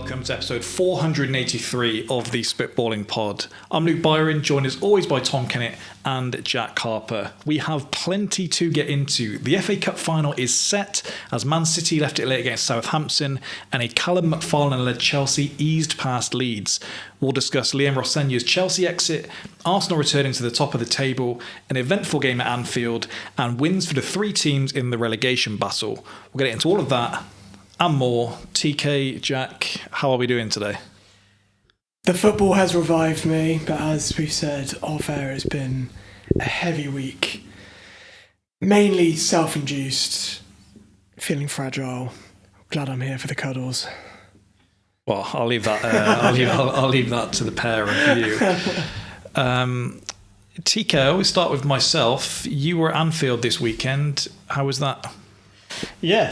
welcome to episode 483 of the Spitballing Pod. I'm Luke Byron, joined as always by Tom Kennett and Jack Harper. We have plenty to get into. The FA Cup final is set as Man City left it late against Southampton and a Callum McFarlane-led Chelsea eased past Leeds. We'll discuss Liam Rosenior's Chelsea exit, Arsenal returning to the top of the table, an eventful game at Anfield, and wins for the three teams in the relegation battle. We'll get into all of that and more. TK, Jack, how are we doing today? The football has revived me, but as we've said, off-air has been a heavy week. Mainly self-induced, feeling fragile. Glad I'm here for the cuddles. Well, I'll leave that. I'll leave that to the pair of you. TK, I always start with myself. You were at Anfield this weekend. How was that? Yeah,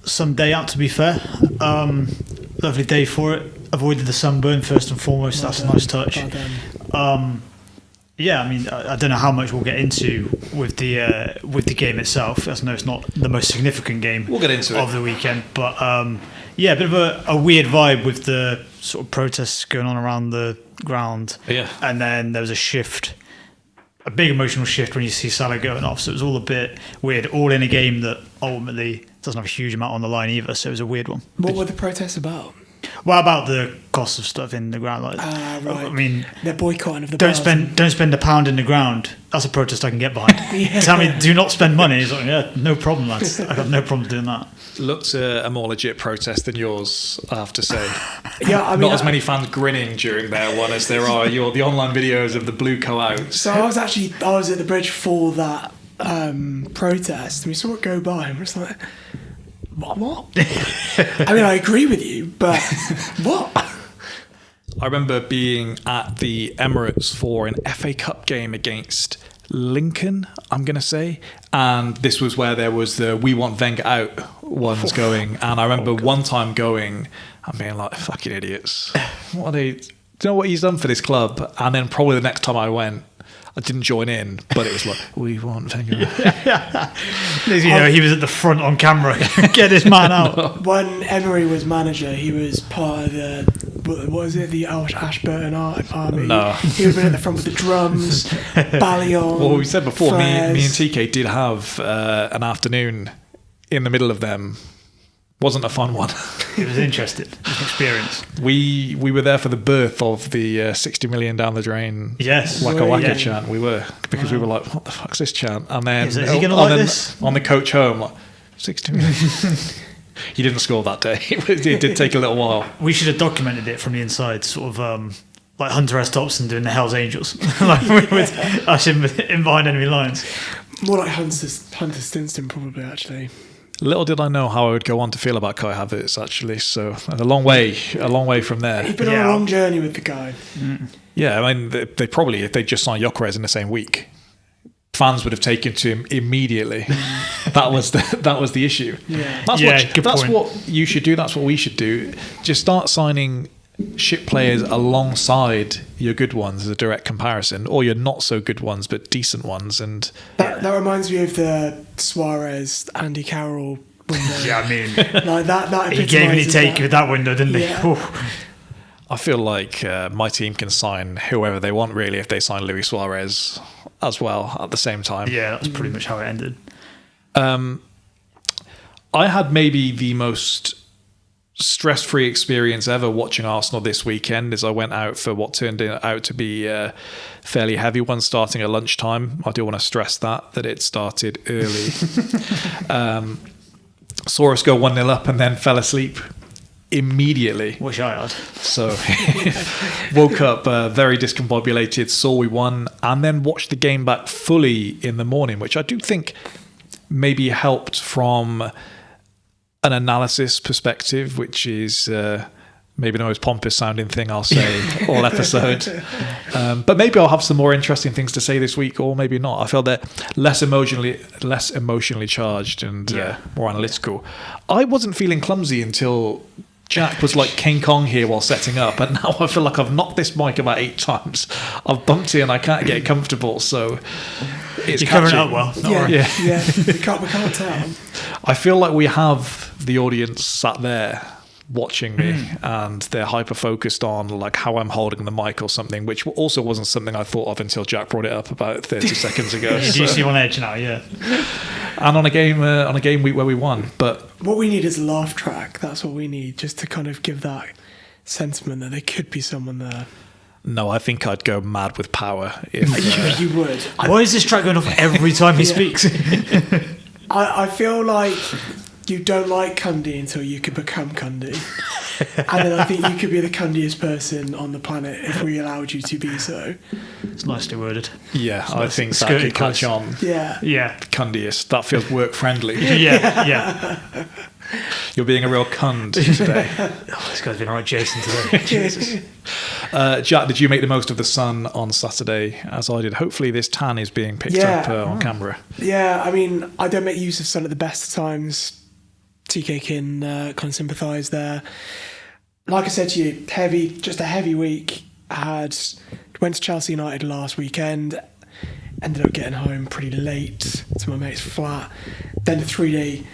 some day out, to be fair. Lovely day for it. Avoided the sunburn first and foremost. That's a nice touch. Yeah, I mean, I don't know how much we'll get into with the game itself. I know it's not the most significant game. We'll get into of the weekend, but yeah, a bit of a weird vibe with the sort of protests going on around the ground. Yeah, and then there was a big emotional shift when you see Salah going off. So it was all a bit weird, all in a game that ultimately doesn't have a huge amount on the line either. So it was a weird one. What were the protests about? Well, about the cost of stuff in the ground. Right. I mean, they're boycotting of the don't spend £1 in the ground. That's a protest I can get behind. Yeah. Tell me, do not spend money. It's like, yeah, no problem, lads. I got no problem doing that. Looked a more legit protest than yours, I have to say. Yeah, I mean, not as many fans grinning during their one as there are the online videos of the BlueCo out. So I was at the bridge for that protest, and we saw it go by, and we're just like, what? I mean, I agree with you, but what? I remember being at the Emirates for an FA Cup game against Lincoln, I'm going to say. And this was where there was the "We want Wenger out" ones going. And I remember one time going and being like, fucking idiots. What are they? Do you know what he's done for this club? And then probably the next time I went, I didn't join in, but it was like, "We want Wenger." He was at the front on camera. Get this man out. When Emery was manager, he was part of the Ashburton Army. No. He was at the front with the drums, Ballion. Well, we said before, me and Flares. TK did have an afternoon in the middle of them. Wasn't a fun one. It was interesting. It was an experience. We were there for the birth of the 60 million down the drain. Yes. Waka Waka Yeah. chant. We were, because we were like, what the fuck's this chant? And then, Is he going to like this? On the coach home, like, 60 million. He didn't score that day. It did take a little while. We should have documented it from the inside, sort of like Hunter S. Thompson doing the Hells Angels, like with us in behind enemy lines. More like Hunter Stinston, probably, actually. Little did I know how I would go on to feel about Kai Havertz, actually. So a long way from there. He's been on a long journey with the guy. Yeah, I mean, they probably, if they just signed Gyökeres in the same week, fans would have taken to him immediately. That was the issue. Yeah. That's what you should do. That's what we should do. Just start signing shit players alongside your good ones as a direct comparison, or your not so good ones but decent ones. And that reminds me of the Suarez, Andy Carroll window. Yeah, I mean, like that. he gave and he take with that window, didn't he? Yeah. I feel like my team can sign whoever they want, really, if they sign Luis Suarez as well at the same time. Yeah, that's pretty much how it ended. I had maybe the most stress-free experience ever watching Arsenal this weekend, as I went out for what turned out to be a fairly heavy one, starting at lunchtime. I do want to stress that it started early. Saw us go 1-0 up and then fell asleep immediately. Wish I had. So woke up very discombobulated, saw we won, and then watched the game back fully in the morning, which I do think maybe helped from an analysis perspective, which is maybe the most pompous sounding thing I'll say all episode. But maybe I'll have some more interesting things to say this week, or maybe not. I felt they're less emotionally charged and more analytical. I wasn't feeling clumsy until Jack was like King Kong here while setting up, and now I feel like I've knocked this mic about 8 times. I've bumped it and I can't get it comfortable, so it's You're covering it up well. Yeah. We can't tell. I feel like we have the audience sat there watching me and they're hyper focused on like how I'm holding the mic or something, which also wasn't something I thought of until Jack brought it up about 30 seconds ago. You see on edge now, yeah. And on a game week where we won. But what we need is a laugh track. That's what we need, just to kind of give that sentiment that there could be someone there. no, I think I'd go mad with power if You would. Why is this track going off every time he speaks? I feel like you don't like Cundy until you could become Cundy. And then I think you could be the cundiest person on the planet if we allowed you to be so. It's nicely worded. Yeah, I think that skirted could catch close. on. Yeah. Yeah. Cundiest. That feels work friendly. Yeah. You're being a real cund today. Oh, this guy's been all right, Jason, today. Jesus. Jack, did you make the most of the sun on Saturday, as I did? Hopefully this tan is being picked up on camera. Yeah, I mean, I don't make use of sun at the best of times. TK can kind of sympathise there. Like I said to you, just a heavy week. Went to Chelsea United last weekend, ended up getting home pretty late to my mate's flat. Then a 3-day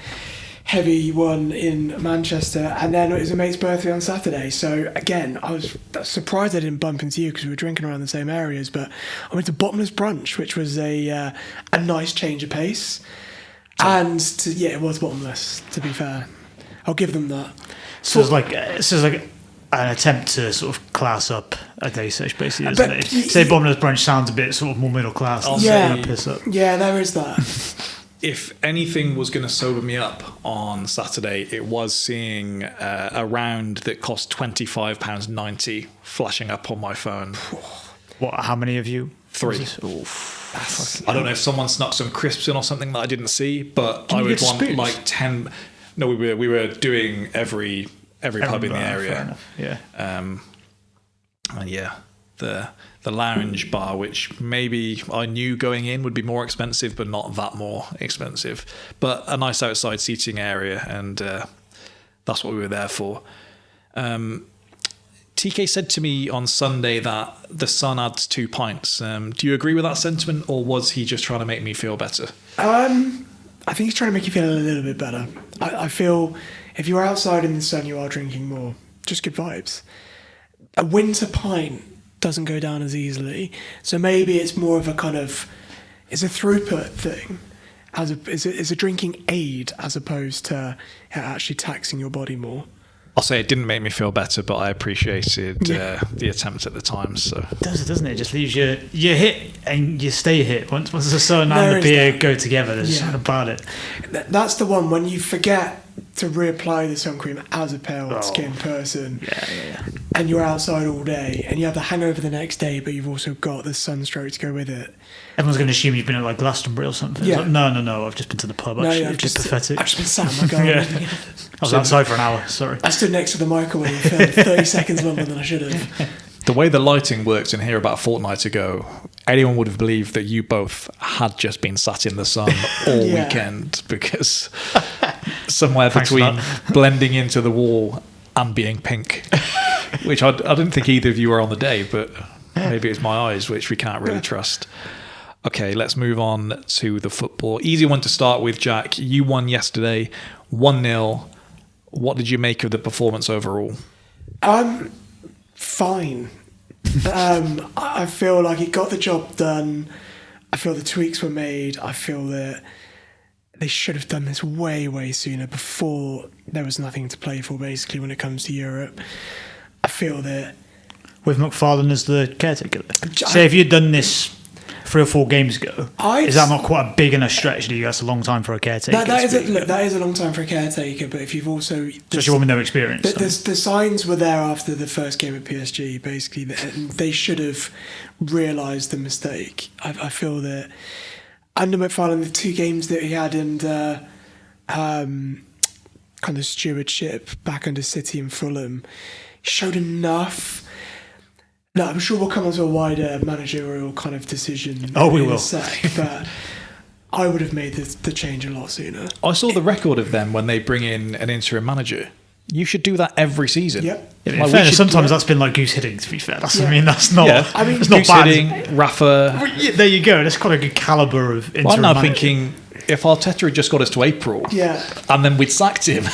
heavy one in Manchester, and then it was a mate's birthday on Saturday. So again, I was surprised I didn't bump into you because we were drinking around the same areas. But I went to Bottomless Brunch, which was a nice change of pace. And it was bottomless. To be fair, I'll give them that. So it's like an attempt to sort of class up a day sesh, basically, isn't it? Say Bottomless Brunch sounds a bit sort of more middle class. Piss up. Yeah, there is that. If anything was going to sober me up on Saturday, it was seeing a round that cost £25.90 flashing up on my phone. What? How many of you? 3. I don't know if someone snuck some crisps in or something that I didn't see, but I would want spoons? like 10. No, we were doing every pub in the area. Yeah. And yeah, the lounge bar, which maybe I knew going in would be more expensive, but not that more expensive. But a nice outside seating area, and that's what we were there for. TK said to me on Sunday that the sun adds 2 pints. Do you agree with that sentiment, or was he just trying to make me feel better? I think he's trying to make you feel a little bit better. I feel if you're outside in the sun, you are drinking more. Just good vibes. A winter pint doesn't go down as easily, so maybe it's more of a kind of it's a throughput thing, it's a drinking aid as opposed to actually taxing your body more. I'll say it didn't make me feel better, but I appreciated the attempt at the time. So It does, doesn't it? It just leaves you hit and you stay hit. Once the sun and the beer go together, there's something about it. That's the one when you forget to reapply the sun cream as a pale-skinned person. Yeah. And you're outside all day, and you have the hangover the next day, but you've also got the sunstroke to go with it. Everyone's going to assume you've been at like Glastonbury or something. Yeah. Like, no, I've just been to the pub. Actually, it's just pathetic. I've just been sat in my garden. I was outside for an hour. Sorry. I stood next to the microwave for 30 seconds longer than I should have. the way the lighting worked in here about a fortnight ago, anyone would have believed that you both had just been sat in the sun all weekend, because somewhere between blending into the wall and being pink, which I didn't think either of you were on the day, but maybe it's my eyes, which we can't really trust. Okay, let's move on to the football. Easy one to start with, Jack. You won yesterday, 1-0. What did you make of the performance overall? Fine. I feel like it got the job done. I feel the tweaks were made. I feel that they should have done this way, way sooner, before there was nothing to play for, basically, when it comes to Europe. I feel that... With McFarlane as the caretaker? Say if you'd done this 3 or 4 games ago, is that not quite a big enough stretch? That's a long time for a caretaker. That is a long time for a caretaker, but if you've also... Especially one with no experience. The signs were there after the first game at PSG, basically. They should have realised the mistake. I feel that under McFarlane, the 2 games that he had under kind of stewardship back under City and Fulham, he showed enough... No, I'm sure we'll come on to a wider managerial kind of decision. Oh, we will. But I would have made the change a lot sooner. I saw the record of them when they bring in an interim manager. You should do that every season. Yep. In fairness, sometimes that's been like goose hitting, to be fair. That's not... it's goose not bad. Hitting, Rafa... There you go. That's quite a good calibre of interim I'm now manager. thinking if Arteta had just got us to April, and then we'd sacked him,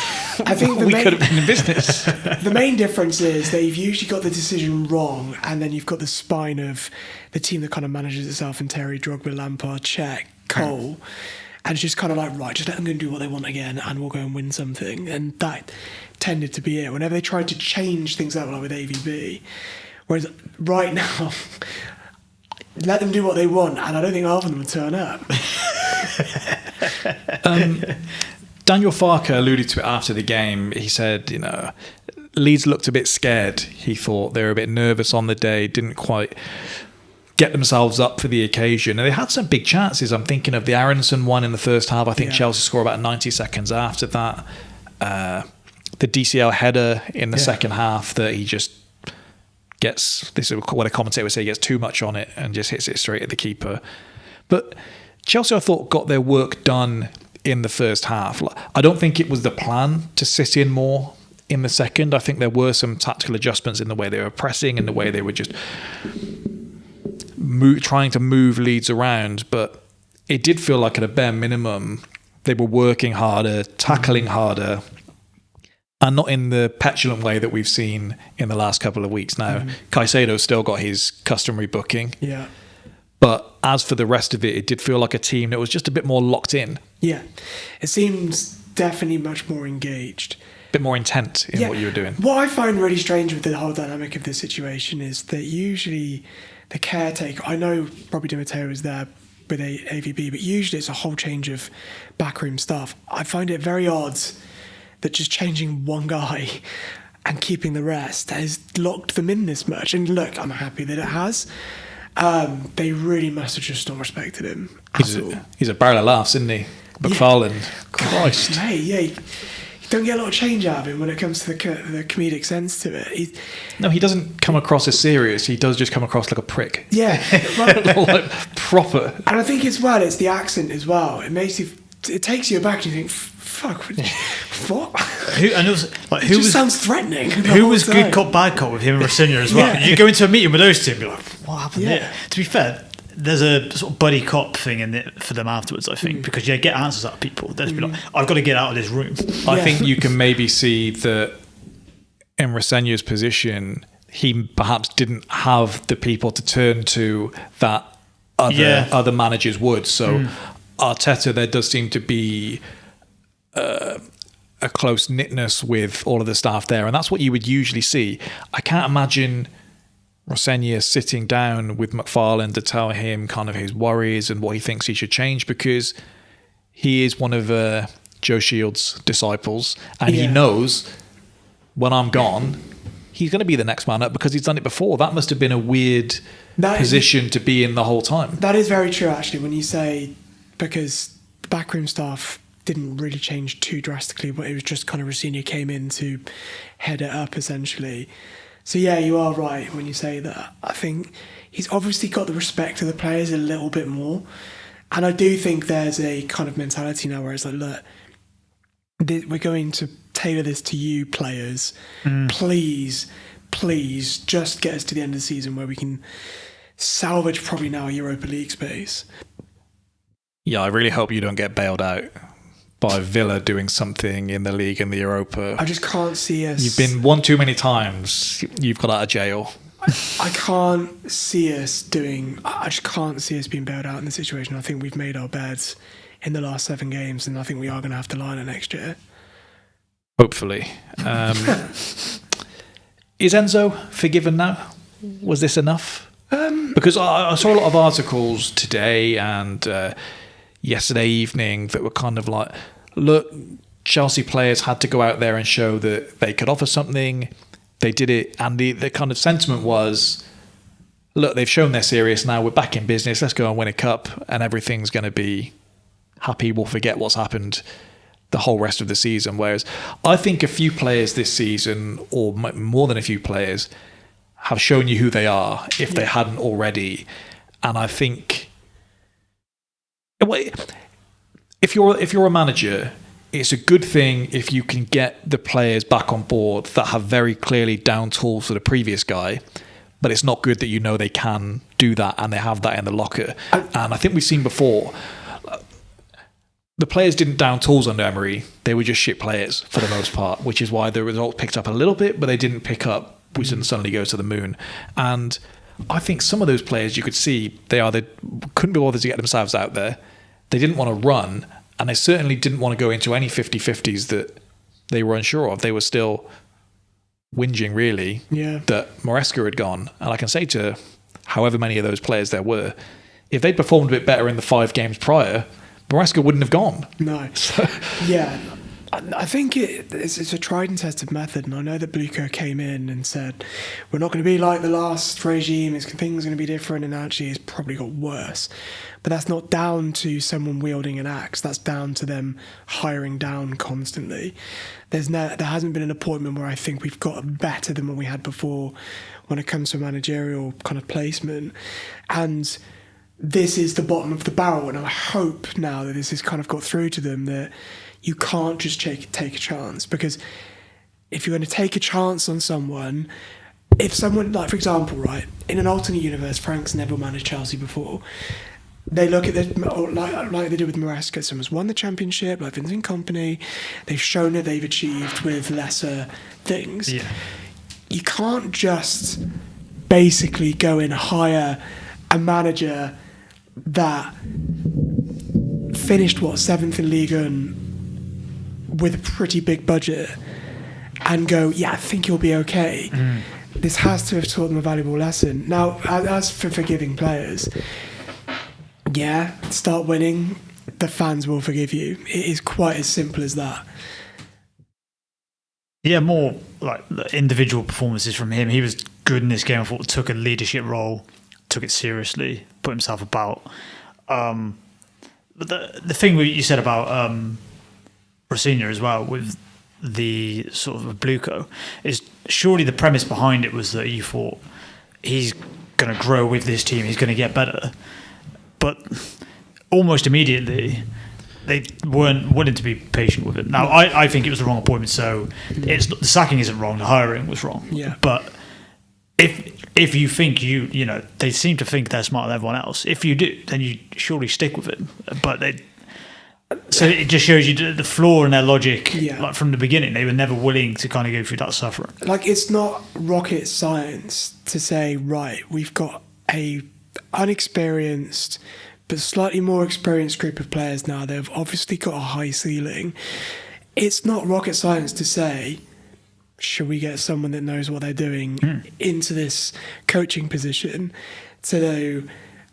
I think we could have been in business. The main difference is they've usually got the decision wrong, and then you've got the spine of the team that kind of manages itself in Terry, Drogba, Lampard, Cech, Cole, and it's just kind of like, right, just let them go and do what they want again, and we'll go and win something. And that tended to be it. Whenever they tried to change things up, like with AVB, whereas right now, let them do what they want, and I don't think half of them would turn up. Daniel Farke alluded to it after the game. He said, Leeds looked a bit scared. He thought they were a bit nervous on the day, didn't quite get themselves up for the occasion. And they had some big chances. I'm thinking of the Aronson one in the first half. I think Chelsea scored about 90 seconds after that. The DCL header in the second half that he just gets, this is what a commentator would say, he gets too much on it and just hits it straight at the keeper. But Chelsea, I thought, got their work done in the first half. I don't think it was the plan to sit in more in the second. I think there were some tactical adjustments in the way they were pressing and the way they were just trying to move Leeds around. But it did feel like at a bare minimum they were working harder, tackling harder, and not in the petulant way that we've seen in the last couple of weeks now. Caicedo's still got his customary booking. Yeah. But as for the rest of it, it did feel like a team that was just a bit more locked in. Yeah. It seems definitely much more engaged. A bit more intent in what you were doing. What I find really strange with the whole dynamic of this situation is that usually the caretaker, I know Robbie Di Matteo is there with AVB, but usually it's a whole change of backroom staff. I find it very odd that just changing one guy and keeping the rest has locked them in this much. And look, I'm happy that it has. They really must have just not respected him. He's a barrel of laughs, isn't he? McFarlane. Christ. Hey, you don't get a lot of change out of him when it comes to the comedic sense to it. No, he doesn't come across as serious. He does just come across like a prick. Yeah. Like, proper. And I think it's the accent as well. It takes you aback and you think, fuck, what? Who sounds threatening. Who was good cop, bad cop with him and Rosenior as well? You go into a meeting with those two and be like, what happened there? To be fair, there's a sort of buddy cop thing in it for them afterwards, I think, because you get answers out of people. They'll just be like, I've got to get out of this room. I think you can maybe see that in Rosenior's position, he perhaps didn't have the people to turn to that other managers would. So Arteta, there does seem to be a close knitness with all of the staff there, and that's what you would usually see. I can't imagine Rosenior sitting down with McFarlane to tell him kind of his worries and what he thinks he should change, because he is one of Joe Shields' disciples, and he knows when I'm gone, he's going to be the next man up because he's done it before. That must have been a weird position to be in the whole time. That is very true, actually, when you say, because the backroom staff didn't really change too drastically, but it was just kind of Rosenior came in to head it up, essentially. So yeah, you are right when you say that. I think he's obviously got the respect of the players a little bit more, and I do think there's a kind of mentality now where it's like, look, we're going to tailor this to you players. Please just get us to the end of the season where we can salvage probably now a Europa League space. Yeah, I really hope you don't get bailed out by Villa doing something in the league and the Europa. I just can't see us. You've been one too many times. You've got out of jail. I can't see us being bailed out in the situation. I think we've made our beds in the last 7 games, and I think we are going to have to line it next year. Hopefully. Is Enzo forgiven now? Was this enough? Because I saw a lot of articles today and yesterday evening that were kind of like, look, Chelsea players had to go out there and show that they could offer something. They did it, and the kind of sentiment was, look, they've shown they're serious now, we're back in business, let's go and win a cup and everything's going to be happy, we'll forget what's happened the whole rest of the season. Whereas I think a few players this season, or more than a few players, have shown you who they are if they hadn't already. And I think if you're a manager, it's a good thing if you can get the players back on board that have very clearly down tools for the previous guy, but it's not good that you know they can do that and they have that in the locker. And I think we've seen before, the players didn't down tools under Emery. They were just shit players for the most part, which is why the result picked up a little bit, but they didn't pick up. We didn't suddenly go to the moon. And I think some of those players, you could see they couldn't be bothered to get themselves out there. They didn't want to run, and they certainly didn't want to go into any 50-50s that they were unsure of. They were still whinging, really, that Maresca had gone. And I can say to however many of those players there were, if they'd performed a bit better in the 5 games prior, Maresca wouldn't have gone. No. Yeah. I think it's a tried and tested method, and I know that BlueCo came in and said, we're not going to be like the last regime, things are going to be different, and actually it's probably got worse. But that's not down to someone wielding an axe, that's down to them hiring down constantly. There hasn't been an appointment where I think we've got better than what we had before when it comes to managerial kind of placement. And this is the bottom of the barrel, and I hope now that this has kind of got through to them that you can't just take a chance, because if you're going to take a chance on someone, if someone, like for example, right, in an alternate universe, Frank's never managed Chelsea before. They look at this, like they did with Maresca, someone's won the championship, like Vincent Kompany, they've shown that they've achieved with lesser things. Yeah. You can't just basically go and hire a manager that finished, 7th in Ligue 1 with a pretty big budget and go, I think you'll be okay. This has to have taught them a valuable lesson. Now, as for forgiving players, start winning, the fans will forgive you. It is quite as simple as that. Yeah, more like the individual performances from him. He was good in this game. I thought took a leadership role, took it seriously, put himself about. But the thing you said about Rosenior as well with the sort of BlueCo is surely the premise behind it was that you thought he's going to grow with this team, he's going to get better. But almost immediately, they weren't willing to be patient with it. Now, I think it was the wrong appointment, so the sacking isn't wrong, the hiring was wrong. Yeah. But if you think they seem to think they're smarter than everyone else. If you do, then you surely stick with it. But so it just shows you the flaw in their logic. Like from the beginning, they were never willing to kind of go through that suffering. Like, it's not rocket science to say, right, we've got a unexperienced but slightly more experienced group of players now. They've obviously got a high ceiling. It's not rocket science to say, should we get someone that knows what they're doing into this coaching position to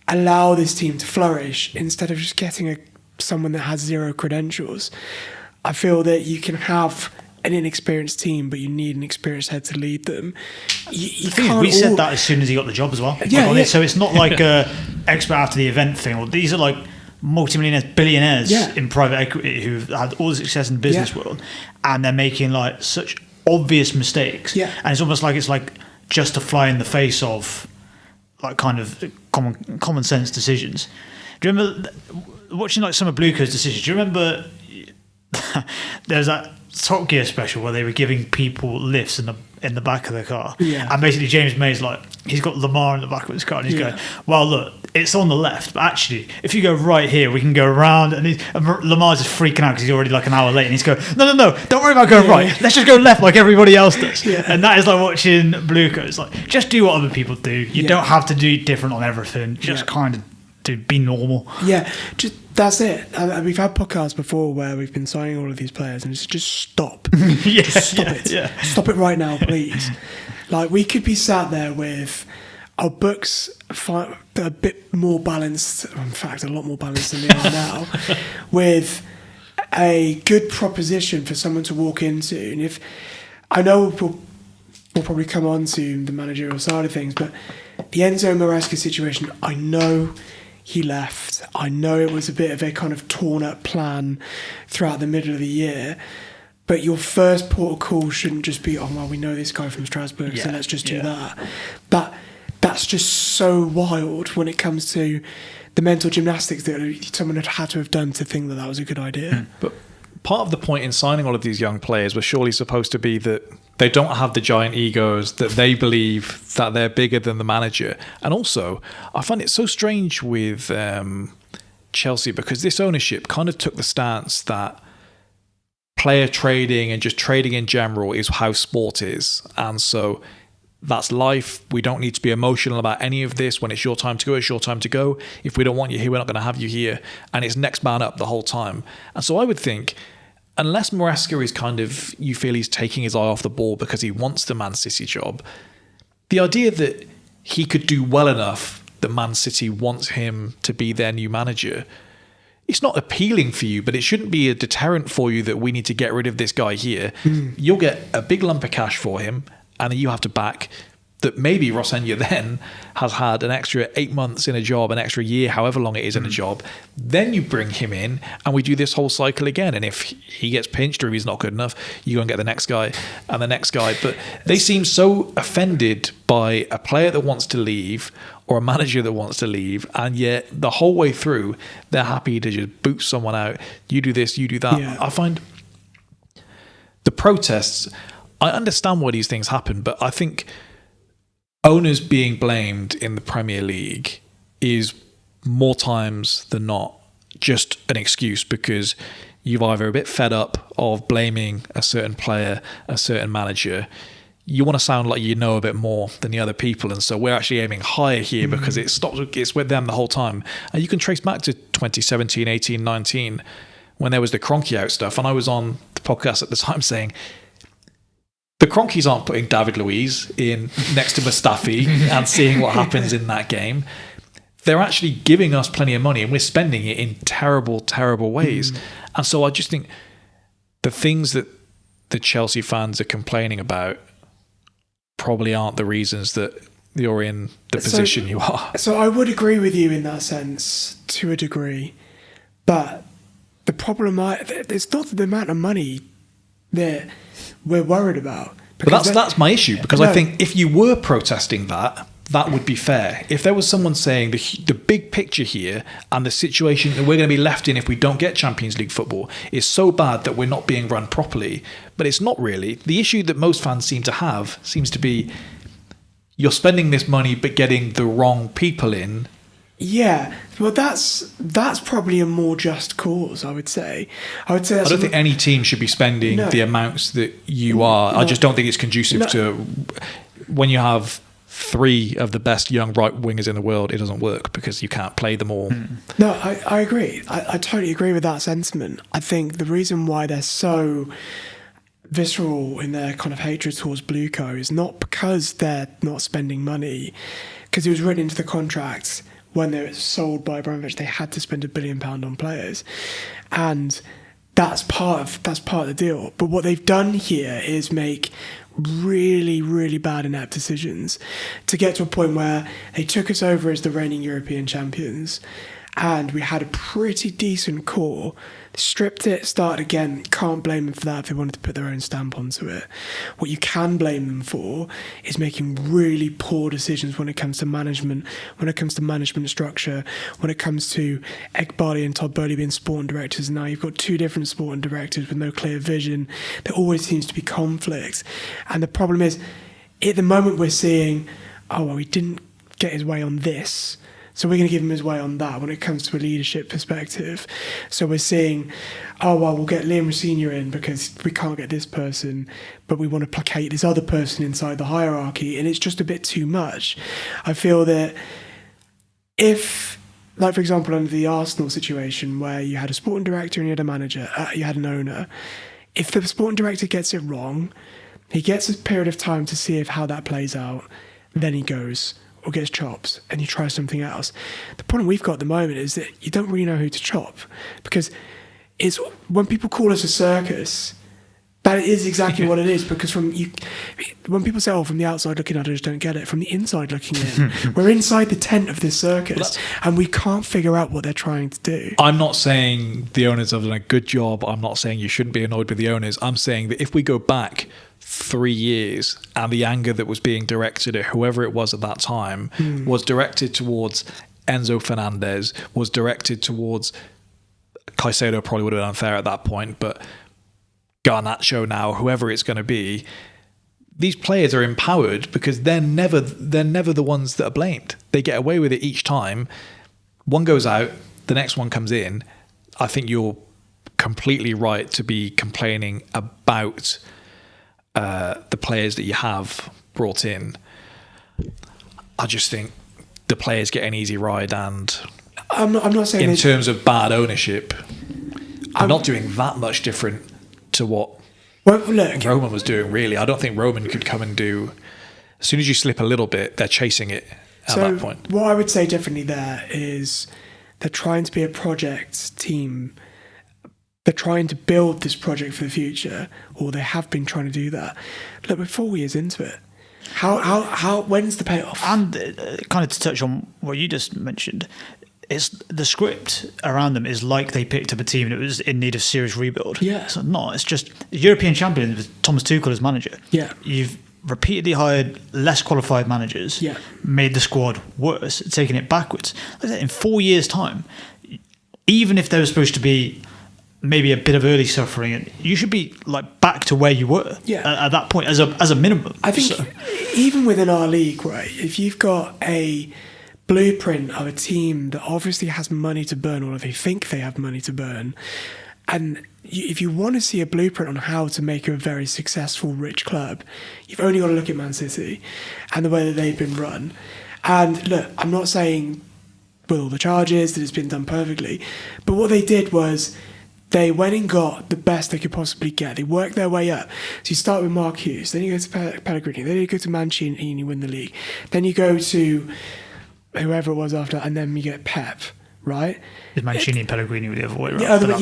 allow this team to flourish instead of just getting someone that has zero credentials. I feel that you can have an inexperienced team, but you need an experienced head to lead them. You can't. We said that as soon as he got the job as well. So it's not like a expert after the event thing. Or these are like multimillionaires, billionaires in private equity who've had all the success in the business world, and they're making like such obvious mistakes. Yeah. And it's almost like just to fly in the face of like kind of common sense decisions. Do you remember watching like some of BlueCo's decisions? Do you remember there's that Top Gear special where they were giving people lifts in the back of the car, and basically James May's like, he's got Lamar in the back of his car, and he's going, well look, it's on the left, but actually if you go right here we can go around, and Lamar's just freaking out because he's already like an hour late, and he's going, no, don't worry about going right, let's just go left like everybody else does. And that is like watching BlueCo. It's like, just do what other people do. You don't have to do different on everything, just kind of be normal. That's it. We've had podcasts before where we've been signing all of these players and it's just stop. Just stop it. Yeah. Stop it right now, please. Like, we could be sat there with our books a bit more balanced, in fact, a lot more balanced than they are now, with a good proposition for someone to walk into. And if I know we'll probably come on to the managerial side of things, but the Enzo Maresca situation, I know he left. I know it was a bit of a kind of torn up plan throughout the middle of the year, but your first port of call shouldn't just be, oh, well, we know this guy from Strasbourg, so let's just do that. That's just so wild when it comes to the mental gymnastics that someone had to have done to think that was a good idea. But part of the point in signing all of these young players was surely supposed to be that they don't have the giant egos, that they believe that they're bigger than the manager. And also, I find it so strange with Xavi Chelsea, because this ownership kind of took the stance that player trading and just trading in general is how sport is. And so that's life. We don't need to be emotional about any of this. When it's your time to go, it's your time to go. If we don't want you here, we're not going to have you here. And it's next man up the whole time. And so I would think, unless Maresca is kind of, you feel he's taking his eye off the ball because he wants the Man City job, the idea that he could do well enough that Man City wants him to be their new manager, it's not appealing for you, but it shouldn't be a deterrent for you that we need to get rid of this guy here. You'll get a big lump of cash for him, and then you have to back that maybe Rosenior then has had an extra 8 months in a job, an extra year, however long it is in a job. Then you bring him in and we do this whole cycle again. And if he gets pinched or if he's not good enough, you go and get the next guy and the next guy. But they seem so offended by a player that wants to leave or a manager that wants to leave. And yet the whole way through, they're happy to just boot someone out. You do this, you do that. Yeah. I find the protests, I understand why these things happen, but I think owners being blamed in the Premier League is more times than not just an excuse because you've either a bit fed up of blaming a certain player, a certain manager. You want to sound like you know a bit more than the other people, and so we're actually aiming higher here because it's with them the whole time. And you can trace back to 2017, 18, 19 when there was the Kroenke out stuff, and I was on the podcast at the time saying, the Kroenkes aren't putting David Luiz in next to Mustafi and seeing what happens in that game. They're actually giving us plenty of money and we're spending it in terrible, terrible ways. And so I just think the things that the Chelsea fans are complaining about probably aren't the reasons that you're in the position you are. So I would agree with you in that sense to a degree. But the problem, it's not the amount of money that we're worried about. But that's my issue, because I think if you were protesting that would be fair. If there was someone saying the big picture here and the situation that we're going to be left in if we don't get Champions League football is so bad that we're not being run properly, but it's not really. The issue that most fans seem to have seems to be you're spending this money but getting the wrong people in. Yeah, well, that's probably a more just cause, I would say. I don't think any team should be spending the amounts that you are. I just don't think it's conducive to when you have 3 of the best young right wingers in the world. It doesn't work because you can't play them all. No, I agree. I totally agree with that sentiment. I think the reason why they're so visceral in their kind of hatred towards BlueCo is not because they're not spending money, because it was written into the contracts. When they were sold by Abramovich, they had to spend £1 billion on players, and that's part of the deal. But what they've done here is make really, really bad inept decisions to get to a point where they took us over as the reigning European champions, and we had a pretty decent core. Stripped it, started again. Can't blame them for that if they wanted to put their own stamp onto it. What you can blame them for is making really poor decisions when it comes to management, when it comes to management structure, when it comes to Egbali and Todd Bowley being sporting directors. Now you've got 2 different sporting directors with no clear vision. There always seems to be conflict. And the problem is, at the moment we're seeing, oh, well, he didn't get his way on this, so we're going to give him his way on that when it comes to a leadership perspective. So we're seeing, oh, well, we'll get Liam Rosenior in because we can't get this person, but we want to placate this other person inside the hierarchy, and it's just a bit too much. I feel that if, like, for example, under the Arsenal situation where you had a sporting director and you had a manager, you had an owner, if the sporting director gets it wrong, he gets a period of time to see how that plays out, then he goes or gets chopped and you try something else. The problem we've got at the moment is that you don't really know who to chop, because it's when people call us a circus, that is exactly what it is. Because when people say, oh, from the outside looking in, I just don't get it. From the inside looking in, we're inside the tent of this circus and we can't figure out what they're trying to do. I'm not saying the owners have done a good job. I'm not saying you shouldn't be annoyed with the owners. I'm saying that if we go back 3 years and the anger that was being directed at whoever it was at that time was directed towards Enzo Fernandez, was directed towards Caicedo, probably would have been unfair at that point, but Garnacho now, whoever it's going to be, these players are empowered because they're never the ones that are blamed. They get away with it each time. One goes out, the next one comes in, I think you're completely right to be complaining about the players that you have brought in. I just think the players get an easy ride, and I'm not saying in terms of bad ownership, I'm not doing that much different to what Roman was doing, really. I don't think Roman could come and do... As soon as you slip a little bit, they're chasing it at that point. What I would say differently there is they're trying to be a project team. They're trying to build this project for the future, or they have been trying to do that. Look, we're 4 years into it. When's the payoff? And kind of to touch on what you just mentioned, it's the script around them is like they picked up a team that was in need of serious rebuild. Yeah. So it's just European champions with Thomas Tuchel as manager. Yeah. You've repeatedly hired less qualified managers, made the squad worse, taking it backwards. In 4 years' time, even if there was supposed to be maybe a bit of early suffering, you should be like back to where you were at that point as a minimum. I think even within our league, right, if you've got a blueprint of a team that obviously has money to burn, or they think they have money to burn, and if you want to see a blueprint on how to make a very successful, rich club, you've only got to look at Man City and the way that they've been run. And look, I'm not saying with all the charges that it's been done perfectly, but what they did was they went and got the best they could possibly get. They worked their way up. So you start with Mark Hughes, then you go to Pellegrini, then you go to Mancini and you win the league. Then you go to whoever it was after, and then you get Pep, right? Is Mancini and Pellegrini the other way around?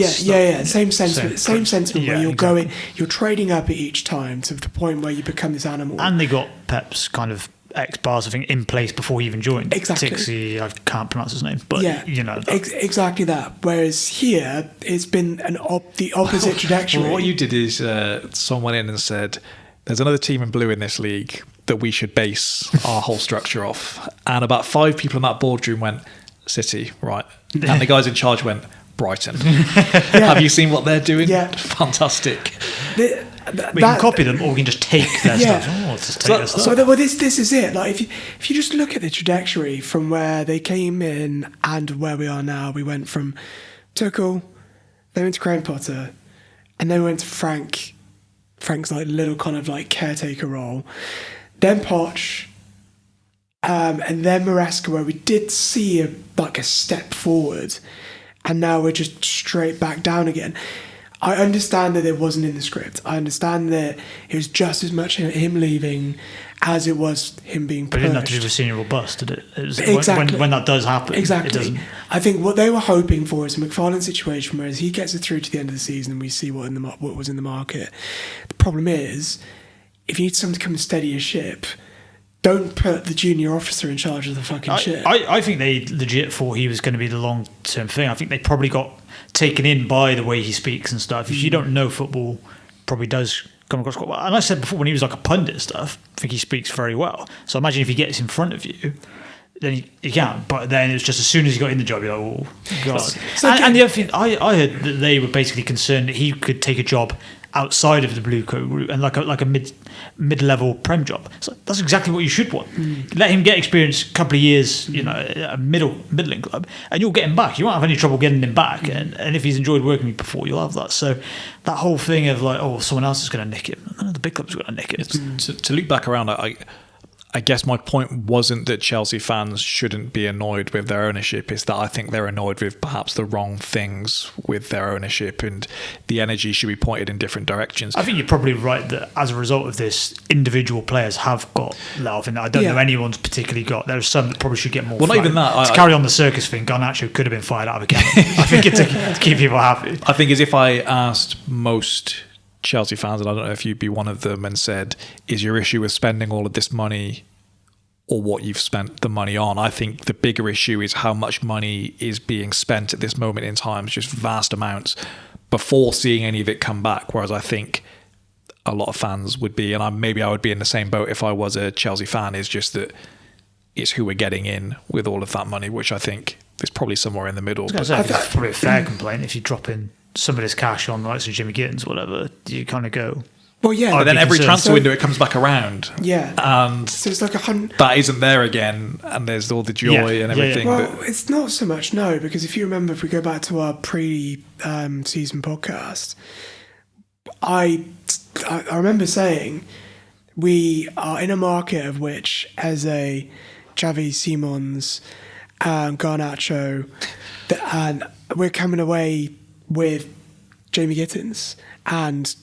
Same sentiment where you're going, you're trading up at each time to the point where you become this animal. And they got Pep's kind of ex-bars, I think, in place before he even joined. Exactly. Tixi, I can't pronounce his name, but you know. Exactly that. Whereas here, it's been the opposite trajectory. Well, what you did is someone in and said, there's another team in blue in this league that we should base our whole structure off. And about 5 people in that boardroom went, City, right. And the guys in charge went, Brighton. Have you seen what they're doing? Yeah. Fantastic. We can copy them, or we can just take their stuff. Let's take their stuff. So this is it. Like if you just look at the trajectory from where they came in and where we are now, we went from Tuchel, then went to Graham Potter, and then we went to Frank. Frank's like little kind of like caretaker role. Then Poch, and then Maresca, where we did see a step forward, and now we're just straight back down again. I understand that it wasn't in the script. I understand that it was just as much him leaving as it was him being pushed. But it didn't have to be Rosenior or bust, did it? Exactly. When that does happen. Exactly. It doesn't. I think what they were hoping for is a McFarlane situation where he gets it through to the end of the season and we see what was in the market. The problem is, if you need someone to come and steady your ship, don't put the junior officer in charge of the fucking ship. I think they legit thought he was going to be the long-term thing. I think they probably got taken in by the way he speaks and stuff. If you don't know football, probably does come across quite well. And I said before, when he was like a pundit and stuff, I think he speaks very well. So imagine if he gets in front of you, then he can't. But then it's just as soon as he got in the job, you're like, oh, God. And the other thing, I heard that they were basically concerned that he could take a job outside of the BlueCo route and like a mid-level Prem job. So that's exactly what you should want. Let him get experience, a couple of years, a middling club, and you'll get him back. You won't have any trouble getting him back. And if he's enjoyed working with you before, you'll have that. So that whole thing of like, oh, someone else is going to nick it. No, the big club's going to nick it. To loop back around, I guess my point wasn't that Chelsea fans shouldn't be annoyed with their ownership. It's that I think they're annoyed with perhaps the wrong things with their ownership, and the energy should be pointed in different directions. I think you're probably right that as a result of this, individual players have got let off. And I don't know anyone's particularly got. There's some that probably should get more. Well, not even that. To carry on the circus thing, Garnacho could have been fired out of academy. I think to keep people happy. I think as if I asked most Chelsea fans, and I don't know if you'd be one of them, and said, is your issue with spending all of this money or what you've spent the money on? I think the bigger issue is how much money is being spent at this moment in time. It's just vast amounts before seeing any of it come back, whereas I think a lot of fans would be, and maybe I would be in the same boat if I was a Chelsea fan, is just that it's who we're getting in with all of that money, which I think is probably somewhere in the middle. That's probably a fair complaint. If you drop in some of this cash on the likes of Jimmy Gittins or whatever, you kind of go, Well, yeah. But then every transfer So- window it comes back around. Yeah. And So it's like 100. that isn't there again, and there's all the joy Yeah, and yeah, everything. yeah. Well, it's not so much, no, because if you remember, if we go back to our pre-season podcast, I remember saying we are in a market of which Eze, Xavi Simons, Garnacho, and we're coming away with Jamie Gittins and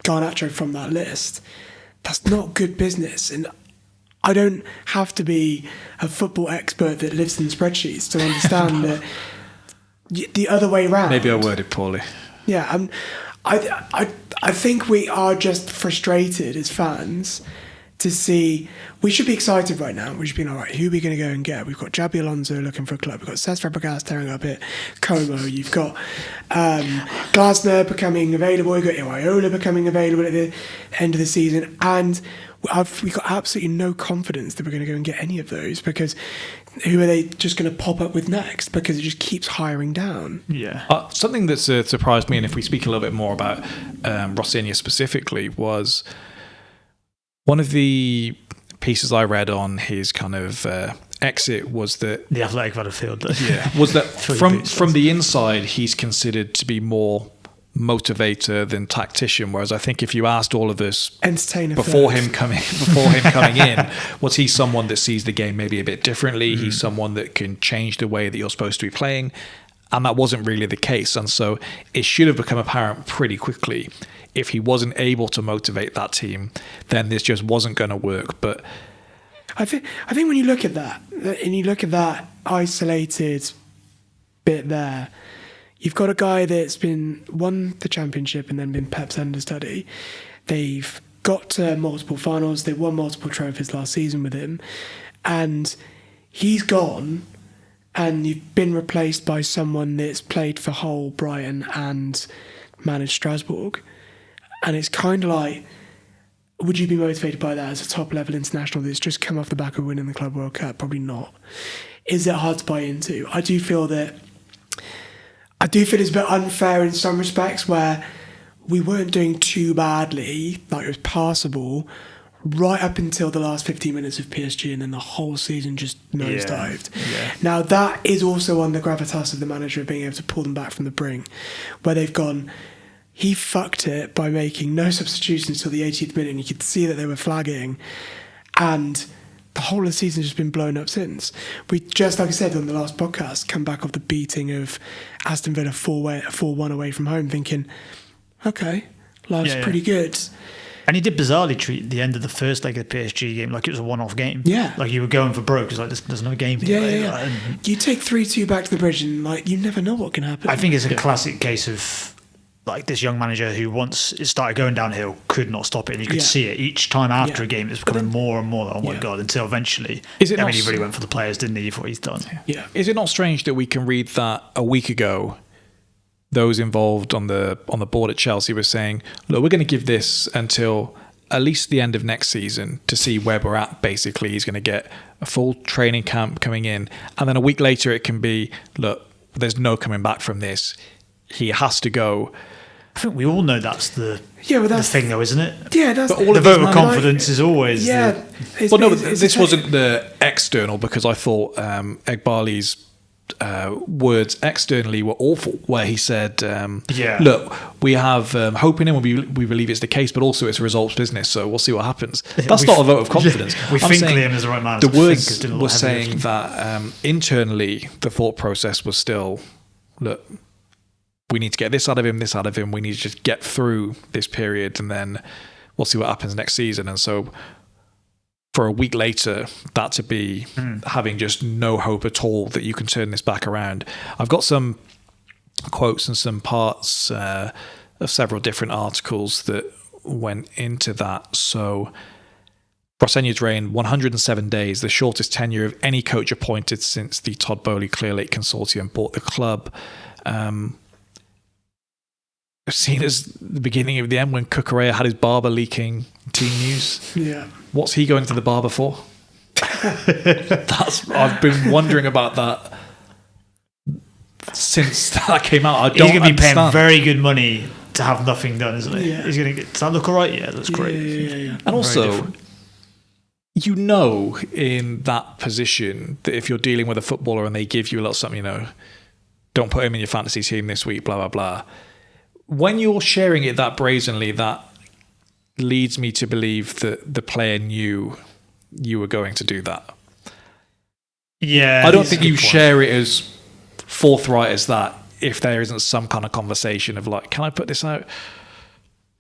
Garnacho from that list. That's not good business, and I don't have to be a football expert that lives in spreadsheets to understand that the other way round. Maybe I worded poorly. Yeah, I think we are just frustrated as fans to see. We should be excited right now. We should be like, right, who are we going to go and get? We've got Xabi Alonso looking for a club. We've got Cesc Fabregas tearing up at Como. You've got Glasner becoming available. You've got Iraola becoming available at the end of the season. And we've got absolutely no confidence that we're going to go and get any of those, because who are they just going to pop up with next? Because it just keeps hiring down. Yeah. Something that's surprised me, and if we speak a little bit more about Rosenior specifically, was one of the pieces I read on his kind of exit was that The Athletic Battlefield. was that from the inside he's considered to be more motivator than tactician, whereas I think if you asked all of us Entertainer before first. him coming in, was he someone that sees the game maybe a bit differently? He's someone that can change the way that you're supposed to be playing, and that wasn't really the case. And so it should have become apparent pretty quickly, if he wasn't able to motivate that team, then this just wasn't going to work. But I think when you look at that, and you look at that isolated bit there, you've got a guy that's won the championship and then been Pep's understudy. They've got to multiple finals. They won multiple trophies last season with him, and he's gone, and you've been replaced by someone that's played for Hull, Brighton, and managed Strasbourg. And it's kind of like, would you be motivated by that as a top-level international that's just come off the back of winning the Club World Cup? Probably not. Is it hard to buy into? I do feel it's a bit unfair in some respects, where we weren't doing too badly, like it was passable, right up until the last 15 minutes of PSG, and then the whole season just nosedived. Yeah. Now, that is also on the gravitas of the manager of being able to pull them back from the brink, where they've gone... He fucked it by making no substitutions till the 80th minute, and you could see that they were flagging, and the whole of the season has just been blown up since. We just, like I said on the last podcast, come back off the beating of Aston Villa 4-1 away from home, thinking, okay, life's pretty good. And he did bizarrely treat the end of the first leg of the PSG game like it was a one-off game. Yeah. Like you were going for broke. It's like, there's no game here. Yeah. You take 3-2 back to the bridge, and like you never know what can happen. I think it's a classic case of like this young manager who, once it started going downhill, could not stop it. And you could see it each time after a game. It was becoming more and more, oh my God, until eventually, he really went for the players, didn't he, for what he's done. Yeah. Is it not strange that we can read that a week ago, those involved on the board at Chelsea were saying, look, we're going to give this until at least the end of next season to see where we're at. Basically, he's going to get a full training camp coming in. And then a week later, it can be, look, there's no coming back from this. He has to go. I think we all know that's the thing, though, isn't it? Yeah, that's but all the vote of confidence is always. This wasn't the external, because I thought Egbali's words externally were awful, where he said, look, we have hope in him, we believe it's the case, but also it's a results business, so we'll see what happens. That's not a vote of confidence. We think Liam is the right man. The words were saying that internally the thought process was still, look, we need to get this out of him, we need to just get through this period, and then we'll see what happens next season. And so for a week later, that to be having just no hope at all that you can turn this back around. I've got some quotes and some parts of several different articles that went into that. So Rosenier's reign, 107 days, the shortest tenure of any coach appointed since the Todd Boehly Clear Lake Consortium bought the club. Seen as the beginning of the end when Cucurella had his barber leaking team news. Yeah. What's he going to the barber for? I've been wondering about that since that came out. He's going to be paying very good money to have nothing done, isn't he? Yeah. He's going to get. Does that look all right? Yeah, that's great. Yeah. And also, you know, in that position, that if you're dealing with a footballer and they give you a little something, you know, don't put him in your fantasy team this week, blah, blah, blah. When you're sharing it that brazenly, that leads me to believe that the player knew you were going to do that. Yeah. I don't think you share it as forthright as that if there isn't some kind of conversation of like, can I put this out?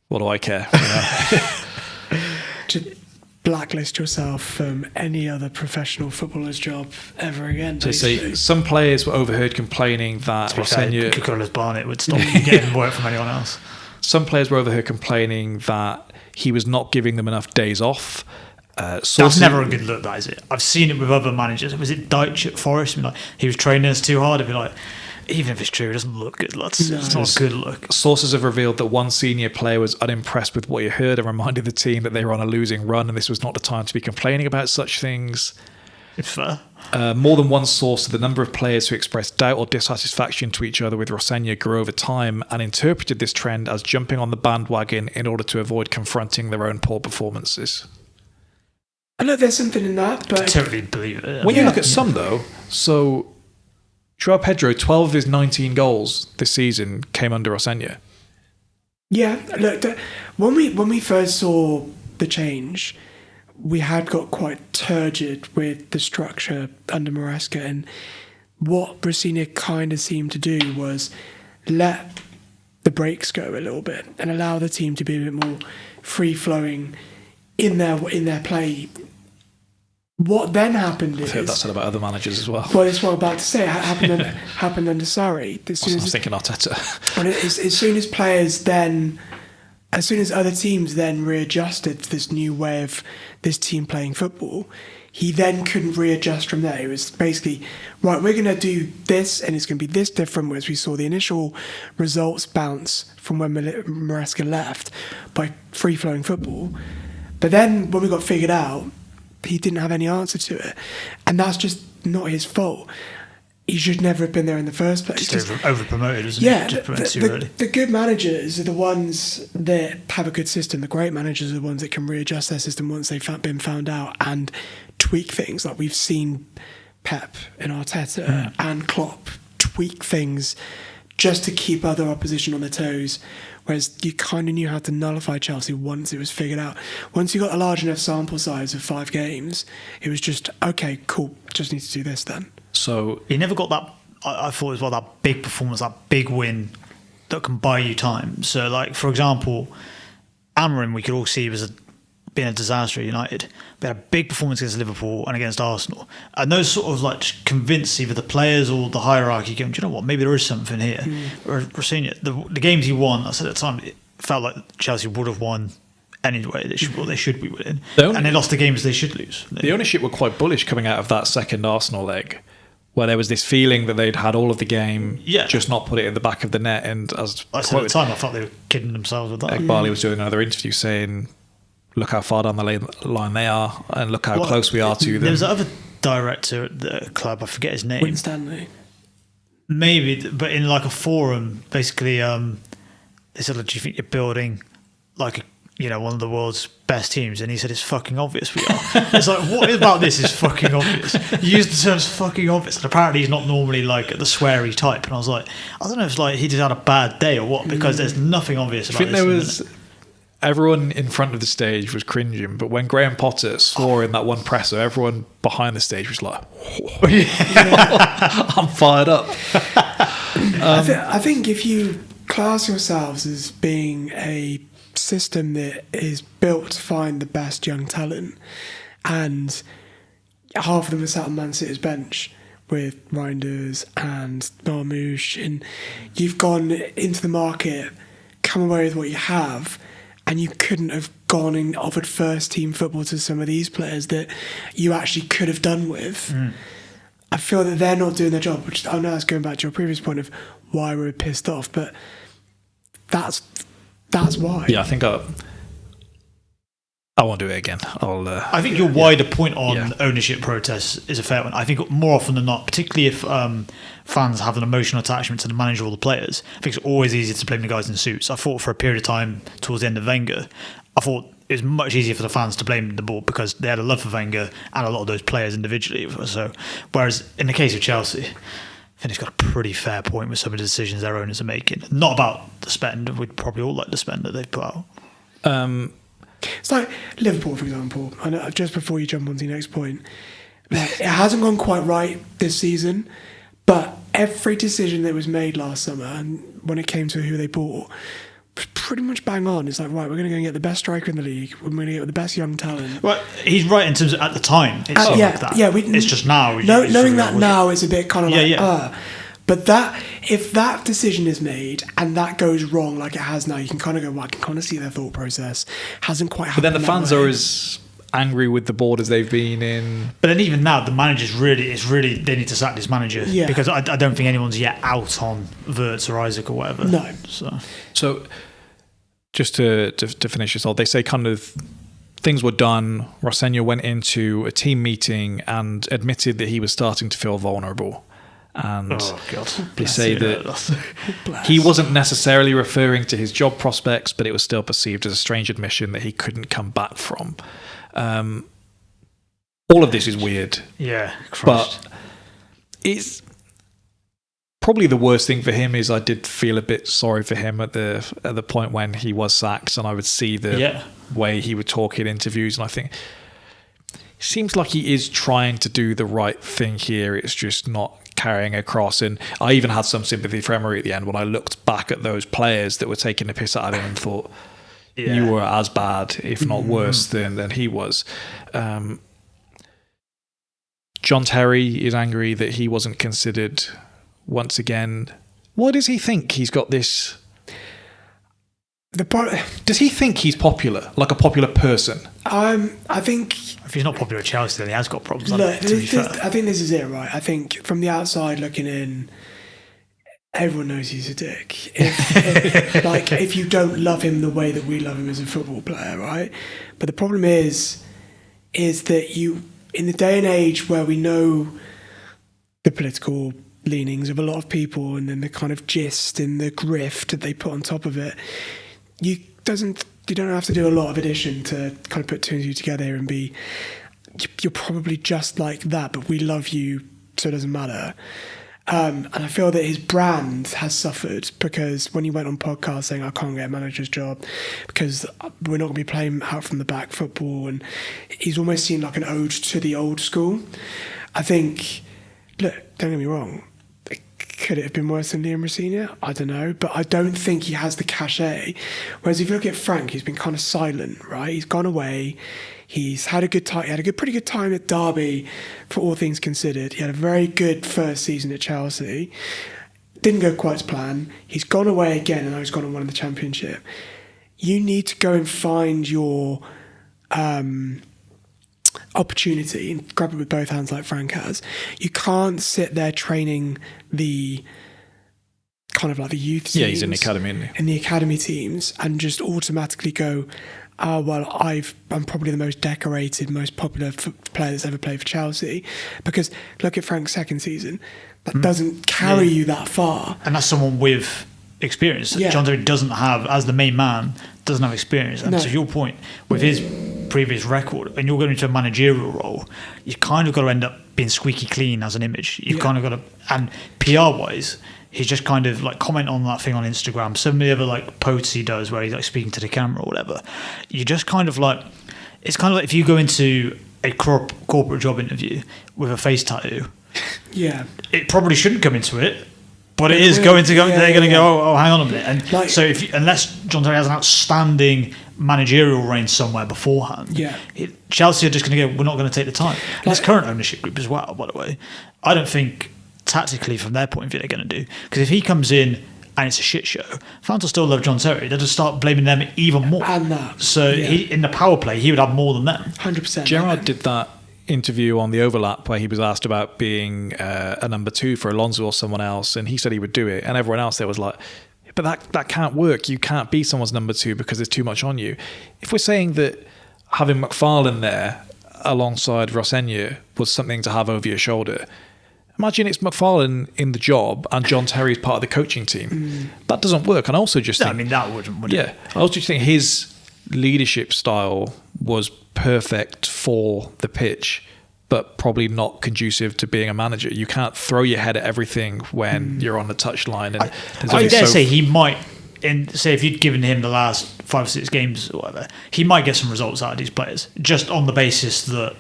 What do I care? You know? To blacklist yourself from any other professional footballer's job ever again. So say some players were overheard complaining that Rosenior... Coca-Cola's Barnett would stop getting work from anyone else. Some players were overheard complaining that he was not giving them enough days off. That's never a good look, that is it. I've seen it with other managers. Was it Deitch at Forest? I mean, like, he was training us too hard. I'd be like, even if it's true, it doesn't look good. It's not a good look. Sources have revealed that one senior player was unimpressed with what he heard and reminded the team that they were on a losing run and this was not the time to be complaining about such things. It's fair. More than one source said the number of players who expressed doubt or dissatisfaction to each other with Rosenior grew over time and interpreted this trend as jumping on the bandwagon in order to avoid confronting their own poor performances. I know there's something in that, but... I totally believe it. When you look at some, though, so Joao Pedro, 12 of his 19 goals this season came under Rosenior. Yeah, look, when we first saw the change, we had got quite turgid with the structure under Maresca, and what Rosenior kind of seemed to do was let the breaks go a little bit and allow the team to be a bit more free-flowing in their play. What then happened is... I've heard that said about other managers as well. Well, that's what I'm about to say. It happened under Sarri. I was thinking Arteta. And as soon as other teams then readjusted to this new way of this team playing football, he then couldn't readjust from there. It was basically, right, we're going to do this and it's going to be this different, whereas we saw the initial results bounce from when Maresca left by free-flowing football. But then when we got figured out, he didn't have any answer to it. And that's just not his fault. He should never have been there in the first place. Just over-promoted, isn't yeah, he? The good managers are the ones that have a good system. The great managers are the ones that can readjust their system once they've been found out and tweak things. Like we've seen Pep and Arteta and Klopp tweak things just to keep other opposition on their toes. Whereas you kind of knew how to nullify Chelsea once it was figured out. Once you got a large enough sample size of 5 games, it was just, okay, cool, just need to do this then. So he never got that, I thought as well, that big performance, that big win that can buy you time. So, like, for example, Amorim, we could all see was being a disaster at United. They had a big performance against Liverpool and against Arsenal. And those sort of like convinced either the players or the hierarchy going, do you know what, maybe there is something here. Or Rosenior, the games he won, I said at the time, it felt like Chelsea would have won anyway. They should be winning. And they lost the games they should lose. The ownership were quite bullish coming out of that second Arsenal leg, where there was this feeling that they'd had all of the game, just not put it in the back of the net. And as I said at the time, I thought they were kidding themselves with that. Barley was doing another interview saying, look how far down the line they are and look how close we are to them. There was another director at the club, I forget his name. Winstanley. Maybe, but in like a forum, basically, they said, do you think you're building like one of the world's best teams? And he said, it's fucking obvious we are. It's like, what about this is fucking obvious? You use the terms fucking obvious. And apparently he's not normally like the sweary type. And I was like, I don't know if it's like he just had a bad day or what, because there's nothing obvious about this. Everyone in front of the stage was cringing, but when Graham Potter swore in that one presser, everyone behind the stage was like, I'm fired up. I think if you class yourselves as being a system that is built to find the best young talent, and half of them are sat on Man City's bench with Reinders and Marmouche, and you've gone into the market, come away with what you have, and you couldn't have gone and offered first team football to some of these players that you actually could have done with. I feel that they're not doing their job, which I know that's going back to your previous point of why we're pissed off, but that's why. Yeah, I think I won't do it again. I think your wider point on ownership protests is a fair one. I think more often than not, particularly if fans have an emotional attachment to the manager or the players, I think it's always easier to blame the guys in suits. I thought for a period of time towards the end of Wenger, I thought it was much easier for the fans to blame the board because they had a love for Wenger and a lot of those players individually. So, whereas in the case of Chelsea, I think he's got a pretty fair point with some of the decisions their owners are making. Not about the spend. We'd probably all like the spend that they've put out. It's like Liverpool, for example. I know, just before you jump on to the next point, it hasn't gone quite right this season, but every decision that was made last summer, and when it came to who they bought, was pretty much bang on. It's like, right, we're going to go and get the best striker in the league. We're going to get the best young talent. Well, he's right in terms of at the time. It's like that. Yeah, it's just now. Knowing that now is a bit kind of but if that decision is made and that goes wrong like it has now, you can kind of go, well, I can kind of see their thought process hasn't quite happened. But then the fans are as angry with the board as they've been in. But then even now, the manager's really they need to sack this manager because I don't think anyone's yet out on Wirtz or Isaac or whatever. No. So just to finish this off, they say kind of things were done. Rosenior went into a team meeting and admitted that he was starting to feel vulnerable. And they say that he wasn't necessarily referring to his job prospects, but it was still perceived as a strange admission that he couldn't come back from. All of this is weird. Yeah, but it's probably the worst thing for him is I did feel a bit sorry for him at the point when he was sacked, and I would see the way he would talk in interviews, and I think it seems like he is trying to do the right thing here. It's just not carrying across. And I even had some sympathy for Emery at the end when I looked back at those players that were taking the piss out of him and thought, you were as bad, if not worse, than he was. John Terry is angry that he wasn't considered once again. Why does he think he's got this? Does he think he's popular, like a popular person? I think if he's not popular at Chelsea, then he has got problems. Look, I think this is it, right? I think from the outside looking in, everyone knows he's a dick. If you don't love him the way that we love him as a football player, right? But the problem is that you, in the day and age where we know the political leanings of a lot of people and then the kind of gist and the grift that they put on top of it, you don't have to do a lot of addition to kind of put two and two together and be, you're probably just like that, but we love you, so it doesn't matter. And I feel that his brand has suffered because when he went on podcast saying, I can't get a manager's job because we're not going to be playing out from the back football, and he's almost seen like an ode to the old school. I think, look, don't get me wrong, could it have been worse than Liam Rosenior? I don't know, but I don't think he has the cachet. Whereas if you look at Frank, he's been kind of silent, right? He's gone away. He's had a good time. He had a pretty good time at Derby, for all things considered. He had a very good first season at Chelsea. Didn't go quite to plan. He's gone away again, and now he's gone and won the Championship. You need to go and find your opportunity and grab it with both hands like Frank has. You can't sit there training the kind of like the youth teams. Yeah, he's in the academy, isn't he? In the academy teams, and just automatically go, I'm probably the most decorated, most popular player that's ever played for Chelsea. Because look at Frank's second season. That doesn't carry you that far. And that's someone with experience. John Terry doesn't have, as the main man, doesn't have experience. And to your point, with his previous record, and you're going into a managerial role, you kind of got to end up being squeaky clean as an image. You've kind of got to, and PR-wise, he's just kind of like comment on that thing on Instagram. Some of the other like posts he does where he's like speaking to the camera or whatever. You just kind of like, it's kind of like if you go into a corporate job interview with a face tattoo. Yeah. It probably shouldn't come into it, but it is going to go. They're going to go, oh, hang on a minute. And like, so unless John Terry has an outstanding managerial reign somewhere beforehand, Chelsea are just going to go, we're not going to take the time. And his current ownership group as well, by the way. I don't think tactically from their point of view they're going to do, because if he comes in and it's a shit show, fans will still love John Terry. They'll just start blaming them even more. And that. So he, in the power play, he would have more than them. 100%. Gerrard did that interview on the Overlap where he was asked about being a number two for Alonso or someone else, and he said he would do it, and everyone else there was like, but that can't work. You can't be someone's number two because there's too much on you. If we're saying that having McFarlane there alongside Rosenior was something to have over your shoulder. Imagine it's McFarlane in the job and John Terry's part of the coaching team. That doesn't work. And I also just think... I mean, that wouldn't, would it? I also just think his leadership style was perfect for the pitch, but probably not conducive to being a manager. You can't throw your head at everything when you're on the touchline. And I dare say he might... say if you'd given him the last 5 or 6 games or whatever, he might get some results out of these players, just on the basis that...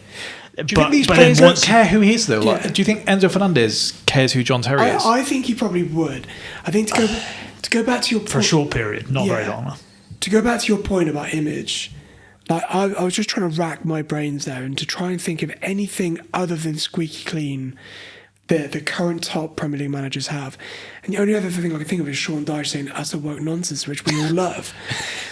Do you think these players don't care who he is, though? Like, do you think Enzo Fernandez cares who John Terry is? I think he probably would. I think to go back to your point... For a short period, not very long. To go back to your point about image, like I was just trying to rack my brains there and to try and think of anything other than squeaky clean that the current top Premier League managers have. And the only other thing I can think of is Sean Dyche saying that's a woke nonsense, which we all love.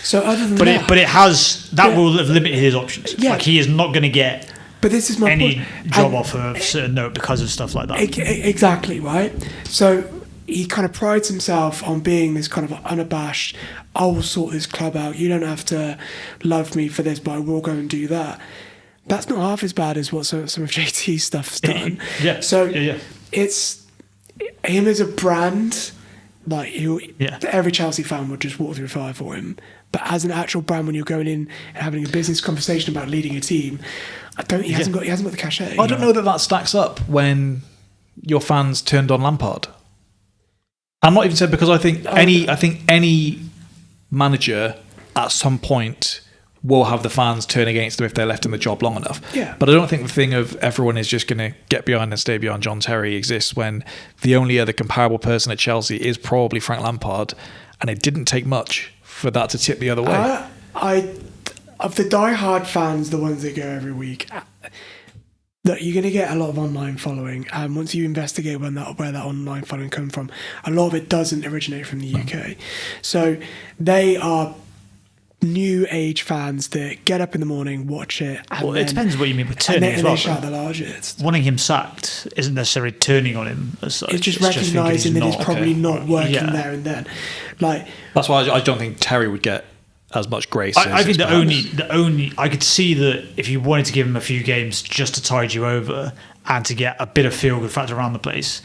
So other than but it has... That will have limited his options. Yeah. Like, he is not going to get... But this is my any point. job offer of a certain note because of stuff like that. Exactly, right? So he kind of prides himself on being this kind of unabashed, I will sort this club out. You don't have to love me for this, but I will go and do that. That's not half as bad as what some of JT's stuff's done. It's him as a brand, like every Chelsea fan would just walk through fire for him. But as an actual brand, when you're going in and having a business conversation about leading a team, he hasn't got the cachet. I don't know that stacks up when your fans turned on Lampard. I'm not even saying because I think any manager at some point will have the fans turn against them if they're left in the job long enough. Yeah. But I don't think the thing of everyone is just going to get behind and stay behind John Terry exists when the only other comparable person at Chelsea is probably Frank Lampard, and it didn't take much for that to tip the other way. Of the die-hard fans, the ones that go every week, look, you're going to get a lot of online following, and once you investigate where that online following comes from, a lot of it doesn't originate from the UK. So they are new age fans that get up in the morning, watch it, and it depends what you mean with turning as well. And they shout the largest. Wanting him sacked isn't necessarily turning on him as such. It's just recognising that he's probably not working there and then. Like, that's why I don't think Terry would get as much grace. I think the only I could see that if you wanted to give him a few games just to tide you over and to get a bit of feel good factor around the place.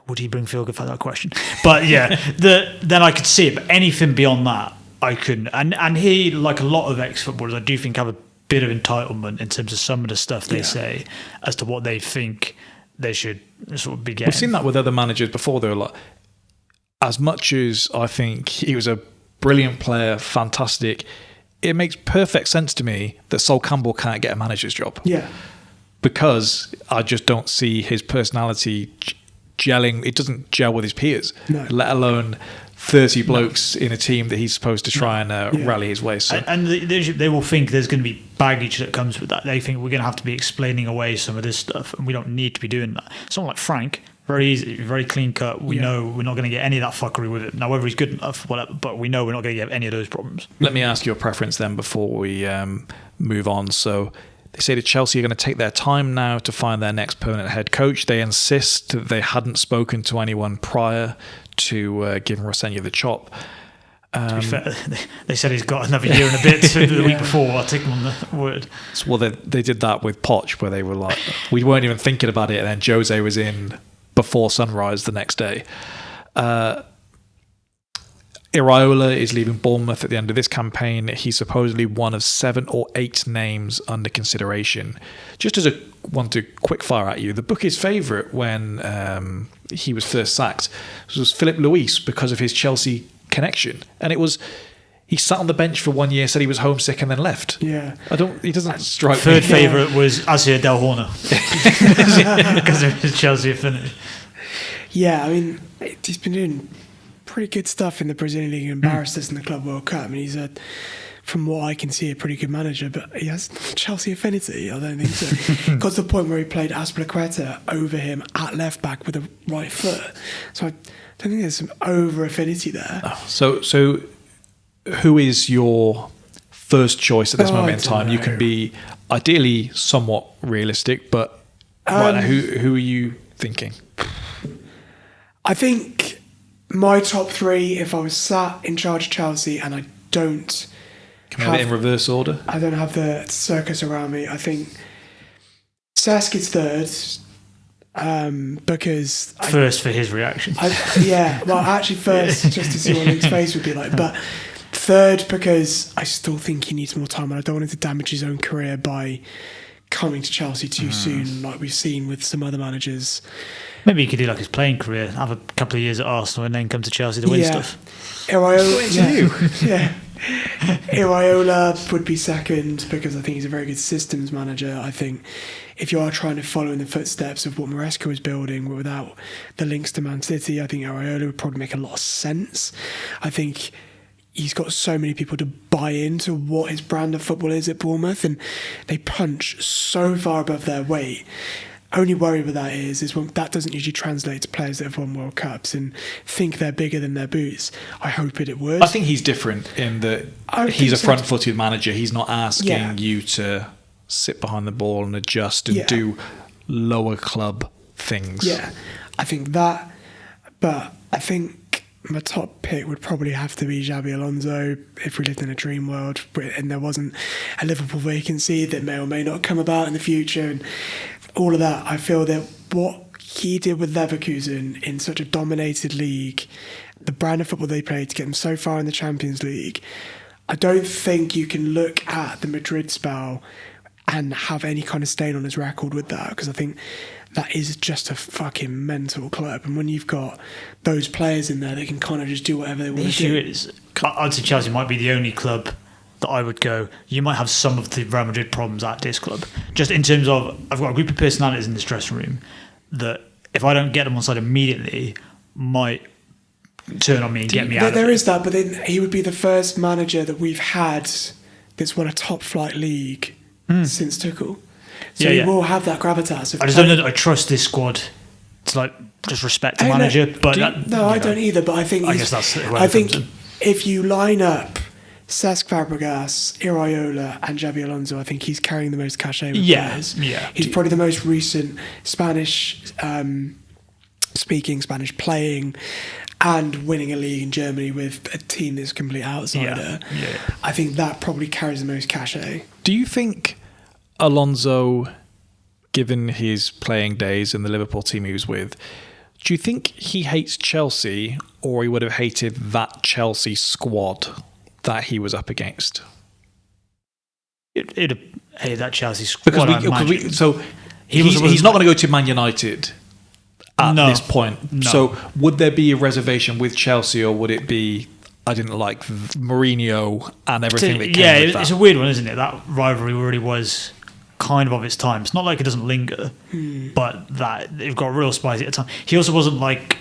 Would he bring feel good factor? That question. But yeah, then I could see it. But anything beyond that, I couldn't. And he, like a lot of ex-footballers, I do think have a bit of entitlement in terms of some of the stuff they say as to what they think they should sort of be getting. We've seen that with other managers before, though. Like, as much as I think he was a brilliant player, fantastic, it makes perfect sense to me that Sol Campbell can't get a manager's job. Yeah. Because I just don't see his personality gelling. It doesn't gel with his peers, let alone 30 blokes in a team that he's supposed to try and rally his way. So. And they will think there's going to be baggage that comes with that. They think we're going to have to be explaining away some of this stuff, and we don't need to be doing that. Someone like Frank, very easy, very clean cut. We know we're not going to get any of that fuckery with him. Now, whether he's good enough, whatever, but we know we're not going to get any of those problems. Let me ask your preference then before we move on. So they say that Chelsea are going to take their time now to find their next permanent head coach. They insist that they hadn't spoken to anyone prior to giving Rosenior the chop. To be fair, they said he's got another year and a bit the week before. I'll take them on the word. Well, they did that with Poch, where they were like, we weren't even thinking about it, and then Jose was in before sunrise the next day. Iraola is leaving Bournemouth at the end of this campaign. He's supposedly one of 7 or 8 names under consideration. Just as one to quick fire at you, the bookie's favourite when he was first sacked was Philip Luis because of his Chelsea connection, and he sat on the bench for 1 year, said he was homesick, and then left. Yeah, he doesn't strike. Third favourite was Azir Del Horner because of his Chelsea affinity. Yeah, I mean, he's been doing pretty good stuff in the Brazilian League, embarrassed us in the Club World Cup. I mean, he's from what I can see, a pretty good manager, but he has Chelsea affinity. I don't think so. Got to the point where he played Azpilicueta over him at left back with a right foot. So I don't think there's some over affinity there. Oh, so who is your first choice at this moment in time? You can be ideally somewhat realistic, but right now, who are you thinking? I think my top 3, if I was sat in charge of Chelsea and I don't Can we have it in reverse order? I don't have the circus around me. I think Cesc is third because... First for his reaction. Actually first just to see what Luke's face would be like. But third because I still think he needs more time and I don't want him to damage his own career by coming to Chelsea too soon, like we've seen with some other managers. Maybe he could do like his playing career, have a couple of years at Arsenal and then come to Chelsea to win stuff. Iraola would be second because I think he's a very good systems manager. I think if you are trying to follow in the footsteps of what Maresca was building without the links to Man City, I think Iraola would probably make a lot of sense. I think he's got so many people to buy into what his brand of football is at Bournemouth, and they punch so far above their weight. Only worry with that is when that doesn't usually translate to players that have won World Cups and think they're bigger than their boots. I hope it would. I think he's different in that he's a front-footed manager. He's not asking you to sit behind the ball and adjust and do lower club things. Yeah, I think that. But I think my top pick would probably have to be Xabi Alonso if we lived in a dream world and there wasn't a Liverpool vacancy that may or may not come about in the future and all of that. I feel that what he did with Leverkusen in such a dominated league, the brand of football they played to get them so far in the Champions League, I don't think you can look at the Madrid spell and have any kind of stain on his record with that, because I think that is just a fucking mental club. And when you've got those players in there, they can kind of just do whatever they want to do. The issue is, I'd say Chelsea might be the only club that I would go, you might have some of the Real Madrid problems at this club. Just in terms of, I've got a group of personalities in this dressing room that, if I don't get them on side immediately, might turn on me and get me out. There is that, but then he would be the first manager that we've had that's won a top flight league since Tuchel. So he will have that gravitas. I just don't know that I trust this squad to just respect the manager. I don't either. But I think if you line up Cesc Fabregas, Iraola and Xabi Alonso, I think he's carrying the most cachet with players. Yeah. He's probably the most recent Spanish speaking, Spanish playing and winning a league in Germany with a team that's a complete outsider. Yeah. I think that probably carries the most cachet. Do you think Alonso, given his playing days and the Liverpool team he was with, do you think he hates Chelsea, or he would have hated that Chelsea squad that he was up against? He'd have hated that Chelsea squad. He's not going to go to Man United at this point. No. So would there be a reservation with Chelsea, or would it be, I didn't like Mourinho and everything that came with that? It's a weird one, isn't it? That rivalry really was kind of its time. It's not like it doesn't linger, but that it got real spicy at the time. He also wasn't like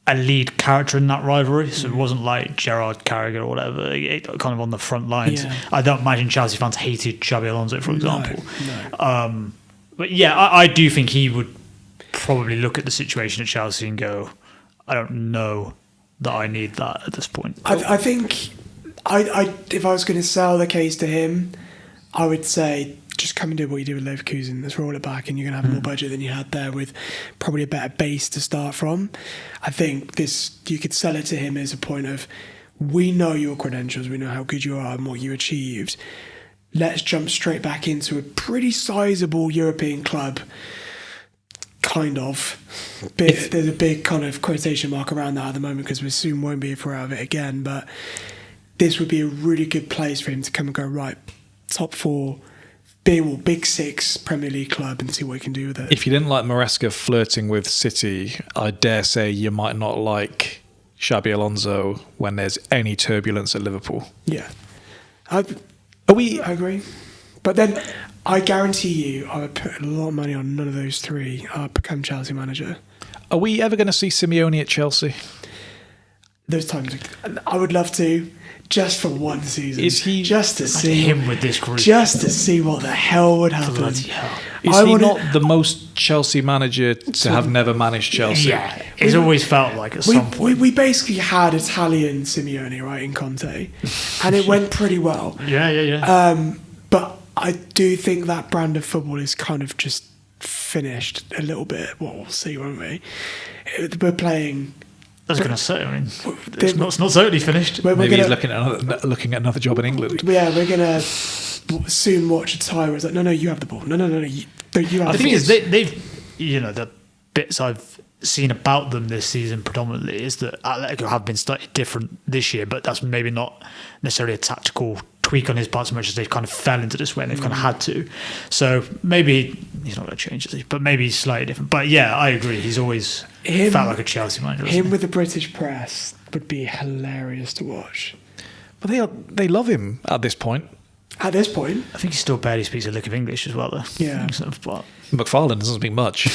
a lead character in that rivalry, so it wasn't like Gerard Carragher or whatever, kind of on the front lines. Yeah. I don't imagine Chelsea fans hated Xabi Alonso, for example. No. But yeah, I do think he would probably look at the situation at Chelsea and go, I don't know that I need that at this point. I think if I was going to sell the case to him, I would say just come and do what you did with Leverkusen. Let's roll it back, and you're going to have more budget than you had there, with probably a better base to start from. I think you could sell it to him as a point of, we know your credentials, we know how good you are and what you achieved. Let's jump straight back into a pretty sizable European club. Kind of. There's a big kind of quotation mark around that at the moment, because we soon won't be if we're out of it again. But this would be a really good place for him to come and go, right, top four, big six Premier League club, and see what he can do with it. If you didn't like Maresca flirting with City, I dare say you might not like Xabi Alonso when there's any turbulence at Liverpool. Yeah. I agree. But then I guarantee you I would put a lot of money on none of those three become Chelsea manager. Are we ever going to see Simeone at Chelsea? Those times, I would love to, just for one season. Is he just to see him with this group? Just to see what the hell would happen. Bloody hell. Is he not the most Chelsea manager to have never managed Chelsea? Yeah, it's always felt like at some point. We basically had Italian Simeone, right, in Conte, and it went pretty well. Yeah. But I do think that brand of football is kind of just finished a little bit. Well, we'll see, won't we? We're playing I was going to say, I mean, it's not totally finished. Maybe he's looking at another job in England. Yeah, we're going to soon watch a tie where it's like, no, you have the ball. No, you have the ball. The thing is, they've, the bits I've seen about them this season predominantly is that Atletico have been slightly different this year, but that's maybe not necessarily a tactical tweak on his part so much as they've kind of fell into this way and they've kind of had to. So maybe he's not going to change it, but maybe he's slightly different. But yeah, I agree. He's always felt like a Chelsea manager. Him with the British press would be hilarious to watch. But they love him at this point. At this point, I think he still barely speaks a lick of English as well, though. Yeah. But McFarlane doesn't speak much.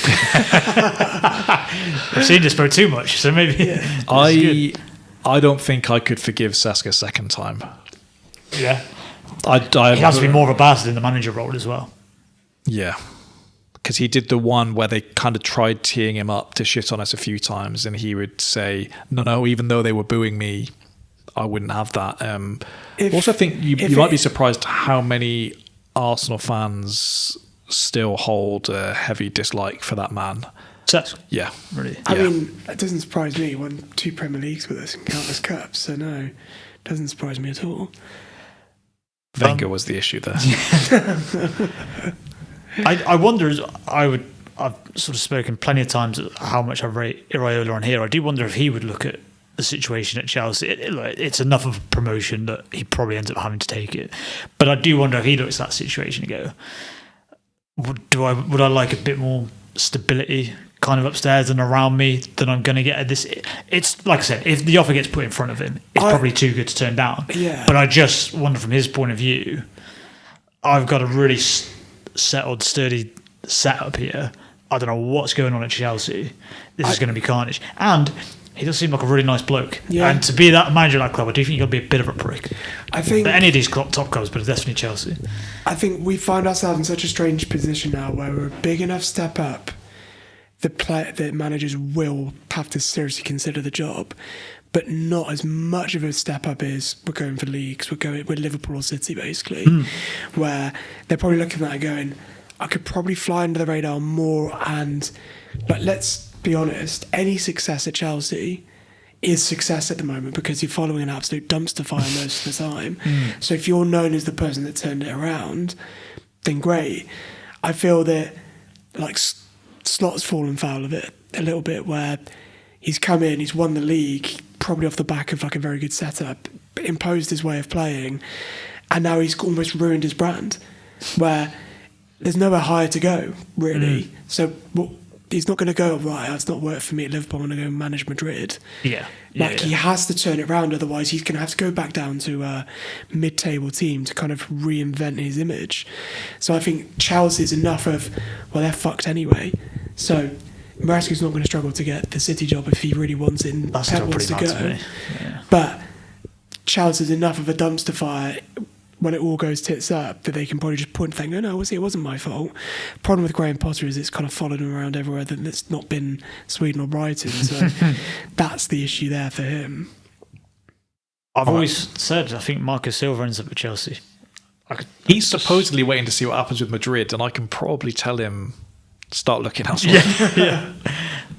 I've seen this spoke too much, so maybe. Yeah. I don't think I could forgive Saska second time. Yeah. He has to be more of a bastard in the manager role as well. Yeah. Because he did the one where they kind of tried teeing him up to shit on us a few times, and he would say, no, even though they were booing me, I wouldn't have that. Also, I think you might be surprised how many Arsenal fans still hold a heavy dislike for that man. Yeah. Really? I mean, it doesn't surprise me. He won 2 Premier Leagues with us and countless cups, so no, it doesn't surprise me at all. Wenger was the issue there. I wonder, I've sort of spoken plenty of times how much I rate Iraola on here. I do wonder if he would look at the situation at Chelsea. It's enough of a promotion that he probably ends up having to take it. But I do wonder if he looks at that situation and go, would I like a bit more stability kind of upstairs and around me than I'm going to get at this? It's like I said, if the offer gets put in front of him, it's probably too good to turn down. Yeah. But I just wonder from his point of view, I've got a really settled, sturdy setup here. I don't know what's going on at Chelsea. This is going to be carnage. And he does seem like a really nice bloke. Yeah. And to be that manager of that club, I do think he'll be a bit of a prick. I think but any of these top clubs, but definitely Chelsea. I think we find ourselves in such a strange position now where we're a big enough step up that managers will have to seriously consider the job, but not as much of a step up as we're going for leagues. We're Liverpool or City basically, where they're probably looking at it going, I could probably fly under the radar more. But let's be honest, any success at Chelsea is success at the moment because you're following an absolute dumpster fire most of the time. So if you're known as the person that turned it around, then great. I feel that like Slot's fallen foul of it a little bit, where he's come in, he's won the league probably off the back of like a very good setup, imposed his way of playing, and now he's almost ruined his brand, where there's nowhere higher to go really. So he's not going to go, right, that's not worked for me at Liverpool, I'm going to go manage Madrid. He has to turn it around, otherwise he's going to have to go back down to a mid-table team to kind of reinvent his image. So I think Chelsea's enough of, well, they're fucked anyway. So Maresca's not going to struggle to get the City job if he really wants it and Pep wants to go. But Chelsea's enough of a dumpster fire when it all goes tits up that they can probably just point and think, oh no, it wasn't my fault. Problem with Graham Potter is it's kind of followed him around everywhere that it's not been Sweden or Brighton. So that's the issue there for him. I've always said, I think Marco Silva ends up at Chelsea. He's supposedly waiting to see what happens with Madrid, and I can probably tell him, start looking elsewhere. Yeah.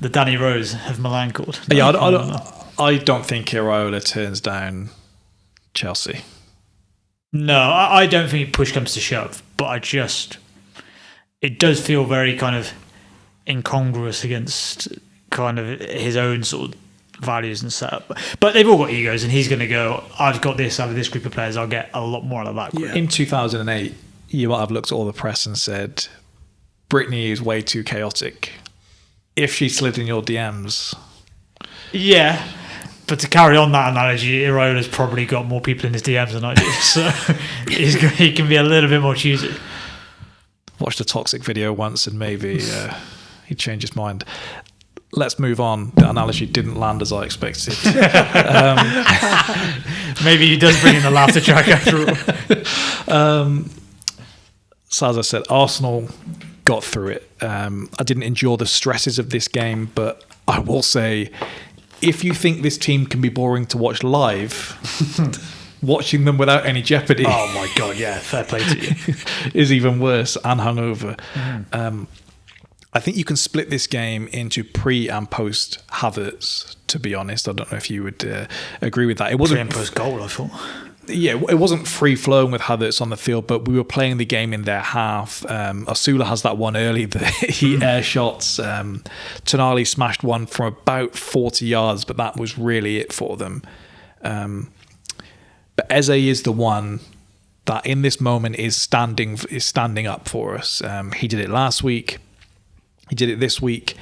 The Danny Rose of Milan called. Yeah, I don't think Iraola turns down Chelsea. No, I don't think push comes to shove, but it does feel very kind of incongruous against kind of his own sort of values and setup. But they've all got egos, and he's going to go, I've got this out of this group of players, I'll get a lot more out of that group. Yeah. In 2008, you might have looked at all the press and said, Brittany is way too chaotic. If she slid in your DMs. Yeah. But to carry on that analogy, Iraola's probably got more people in his DMs than I do, so he can be a little bit more choosy. Watched a toxic video once and maybe he'd change his mind. Let's move on. The analogy didn't land as I expected. Maybe he does bring in the laughter track after all. So as I said, Arsenal got through it. I didn't endure the stresses of this game, but I will say, if you think this team can be boring to watch live, watching them without any jeopardy, oh my god, yeah, fair play to you, is even worse and hungover. I think you can split this game into pre and post Havertz, to be honest. I don't know if you would agree with that. It wasn't pre and post goal, I thought. Yeah, it wasn't free flowing with Havertz on the field, but we were playing the game in their half. Osula has that one early that he air shots. Tonali smashed one from about 40 yards, but that was really it for them. But Eze is the one that in this moment is standing up for us. He did it last week. He did it this week.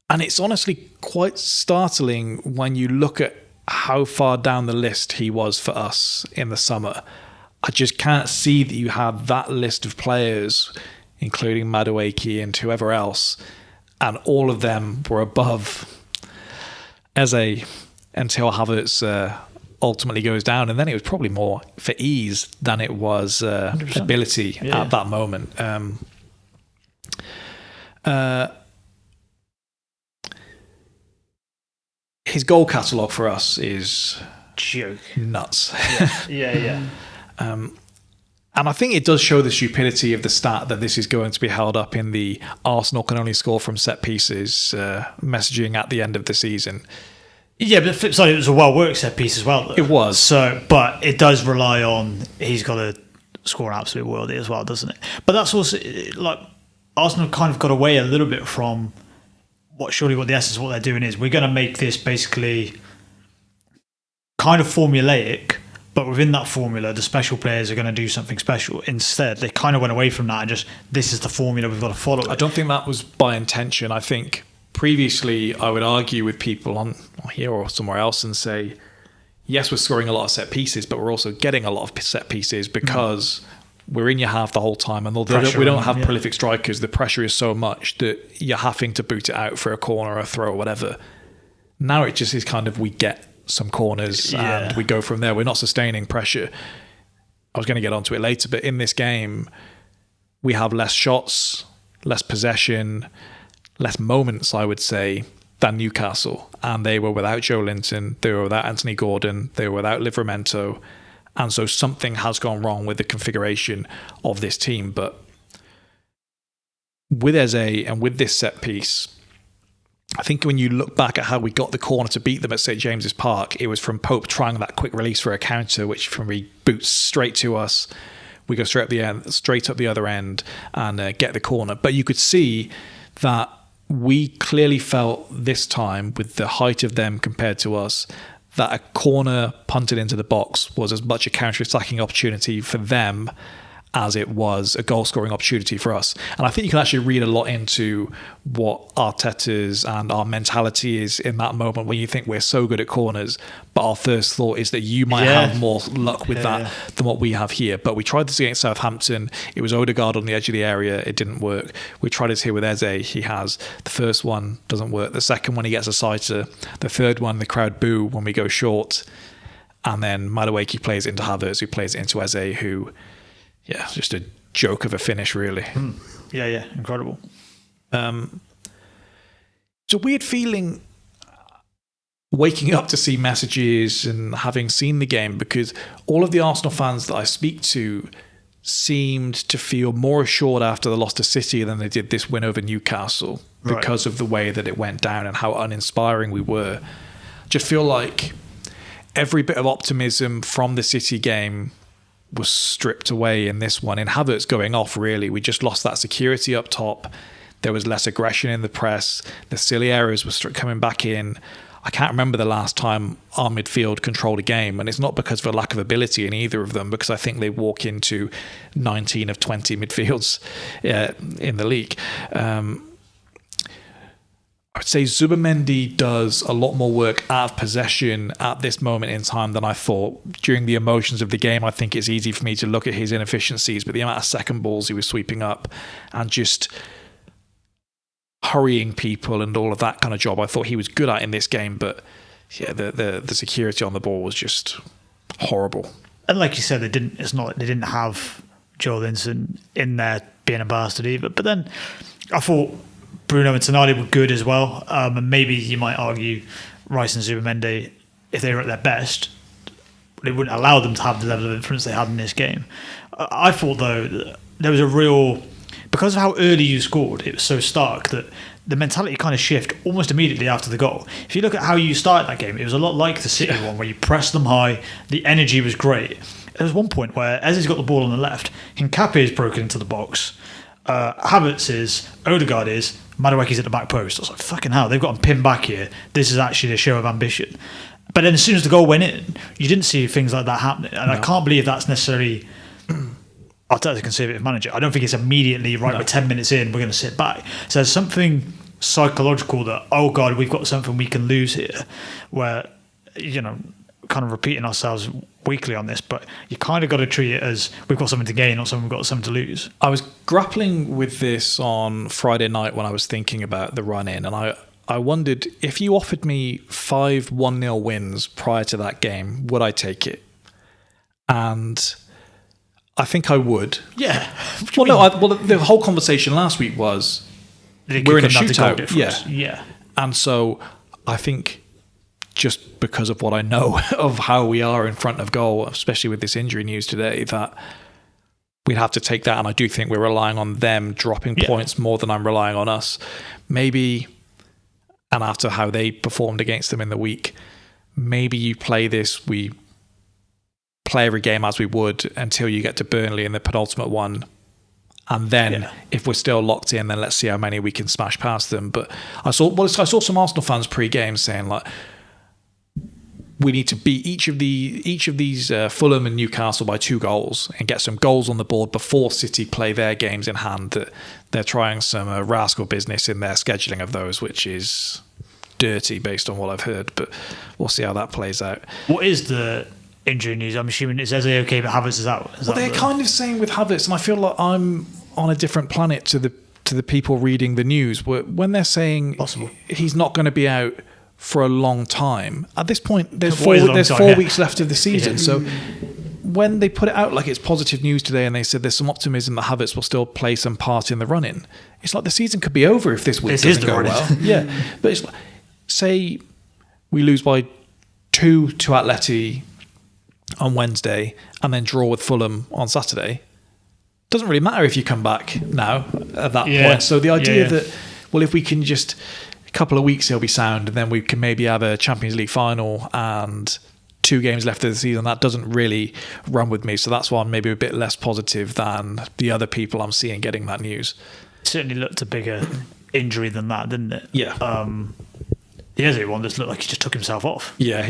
And it's honestly quite startling when you look at how far down the list he was for us in the summer. I just can't see that you have that list of players, including Madueke and whoever else, and all of them were above Eze until Havertz ultimately goes down. And then it was probably more for ease than it was ability at that moment. His goal catalogue for us is joke nuts. Yeah. And I think it does show the stupidity of the stat that this is going to be held up in the Arsenal can only score from set pieces messaging at the end of the season. Yeah, but the flip side, it was a well-worked set piece as well, though. It was. So, but it does rely on he's got to score an absolute worldie as well, doesn't it? But that's also, like, Arsenal kind of got away a little bit from what the essence of what they're doing is. We're going to make this basically kind of formulaic, but within that formula, the special players are going to do something special. Instead, they kind of went away from that and just, this is the formula we've got to follow. I don't think that was by intention. I think previously I would argue with people on here or somewhere else and say, yes, we're scoring a lot of set pieces, but we're also getting a lot of set pieces because we're in your half the whole time. And although we don't have prolific strikers, the pressure is so much that you're having to boot it out for a corner or a throw or whatever. Now it just is kind of, we get some corners and we go from there. We're not sustaining pressure. I was going to get onto it later, but in this game, we have less shots, less possession, less moments, I would say, than Newcastle. And they were without Joe Linton, they were without Anthony Gordon, they were without Livramento. And so something has gone wrong with the configuration of this team. But with Eze and with this set piece, I think when you look back at how we got the corner to beat them at St James's Park, it was from Pope trying that quick release for a counter, which from he boots straight to us. We go straight up the other end and get the corner. But you could see that we clearly felt this time, with the height of them compared to us, that a corner punted into the box was as much a counter-attacking opportunity for them as it was a goal-scoring opportunity for us. And I think you can actually read a lot into what Arteta's and our mentality is in that moment when you think we're so good at corners, but our first thought is that you might have more luck with that than what we have here. But we tried this against Southampton. It was Odegaard on the edge of the area. It didn't work. We tried this here with Eze. He has. The first one doesn't work. The second one, he gets a sighter. The third one, the crowd boo when we go short. And then Madueke plays it into Havertz, who plays it into Eze, who... yeah, just a joke of a finish, really. Yeah, incredible. It's a weird feeling waking up to see messages and having seen the game, because all of the Arsenal fans that I speak to seemed to feel more assured after the loss to City than they did this win over Newcastle because of the way that it went down and how uninspiring we were. Just feel like every bit of optimism from the City game was stripped away in this one. In Havertz going off, really, we just lost that security up top. There was less aggression in the press. The silly errors were coming back in. I can't remember the last time our midfield controlled a game, and it's not because of a lack of ability in either of them, because I think they walk into 19 of 20 midfields in the league. I would say Zubimendi does a lot more work out of possession at this moment in time than I thought. During the emotions of the game, I think it's easy for me to look at his inefficiencies, but the amount of second balls he was sweeping up and just hurrying people and all of that kind of job, I thought he was good at in this game. But yeah, the security on the ball was just horrible. And like you said, they didn't have Joe Linton in there being a bastard either. But then I thought Bruno and Tonali were good as well. And maybe you might argue Rice and Zubimendi, if they were at their best, they wouldn't allow them to have the level of influence they had in this game. I thought, though, there was a real because of how early you scored, it was so stark that the mentality kind of shift almost immediately after the goal. If you look at how you started that game, it was a lot like the City one, where you pressed them high, the energy was great. There was one point where Eze's got the ball on the left, Hincapié is broken into the box, Havertz is, Odegaard is, Madueke's at the back post. I was like, fucking hell, they've got him pinned back here. This is actually a show of ambition. But then as soon as the goal went in, you didn't see things like that happening. And I can't believe that's necessarily Arteta's a conservative manager. I don't think it's immediately, right, we're 10 minutes in, we're going to sit back. So there's something psychological that, oh God, we've got something we can lose here, where, you know, kind of repeating ourselves weekly on this, but you kind of got to treat it as we've got something to gain or we've got something to lose. I was grappling with this on Friday night when I was thinking about the run-in, and I wondered, if you offered me 5 1-0 wins prior to that game, would I take it? And I think I would. Yeah. Well, the whole conversation last week was we're in a shootout. Yeah. And so I think just because of what I know of how we are in front of goal, especially with this injury news today, that we'd have to take that. And I do think we're relying on them dropping points more than I'm relying on us. Maybe, and after how they performed against them in the week, maybe you play this, we play every game as we would until you get to Burnley in the penultimate one. And then if we're still locked in, then let's see how many we can smash past them. But I saw some Arsenal fans pre-game saying, like, we need to beat each of these Fulham and Newcastle by 2 goals and get some goals on the board before City play their games in hand. That they're trying some rascal business in their scheduling of those, which is dirty based on what I've heard. But we'll see how that plays out. What is the injury news? I'm assuming it's Eze okay, but Havertz is out. They're kind of saying with Havertz, and I feel like I'm on a different planet to the people reading the news. When they're saying he's not going to be out for a long time. At this point, there's 4 weeks left of the season. So when they put it out like it's positive news today and they said there's some optimism that Havertz will still play some part in the run-in, it's like the season could be over if this week doesn't go well. Yeah. But it's like, say we lose by 2 to Atleti on Wednesday and then draw with Fulham on Saturday. Doesn't really matter if you come back now at that point. So the idea that, well, if we can just... a couple of weeks he'll be sound and then we can maybe have a Champions League final and 2 games left of the season, that doesn't really run with me. So that's why I'm maybe a bit less positive than the other people I'm seeing getting that news. It certainly looked a bigger injury than that, didn't it? Yeah. The Eze one just looked like he just took himself off. Yeah,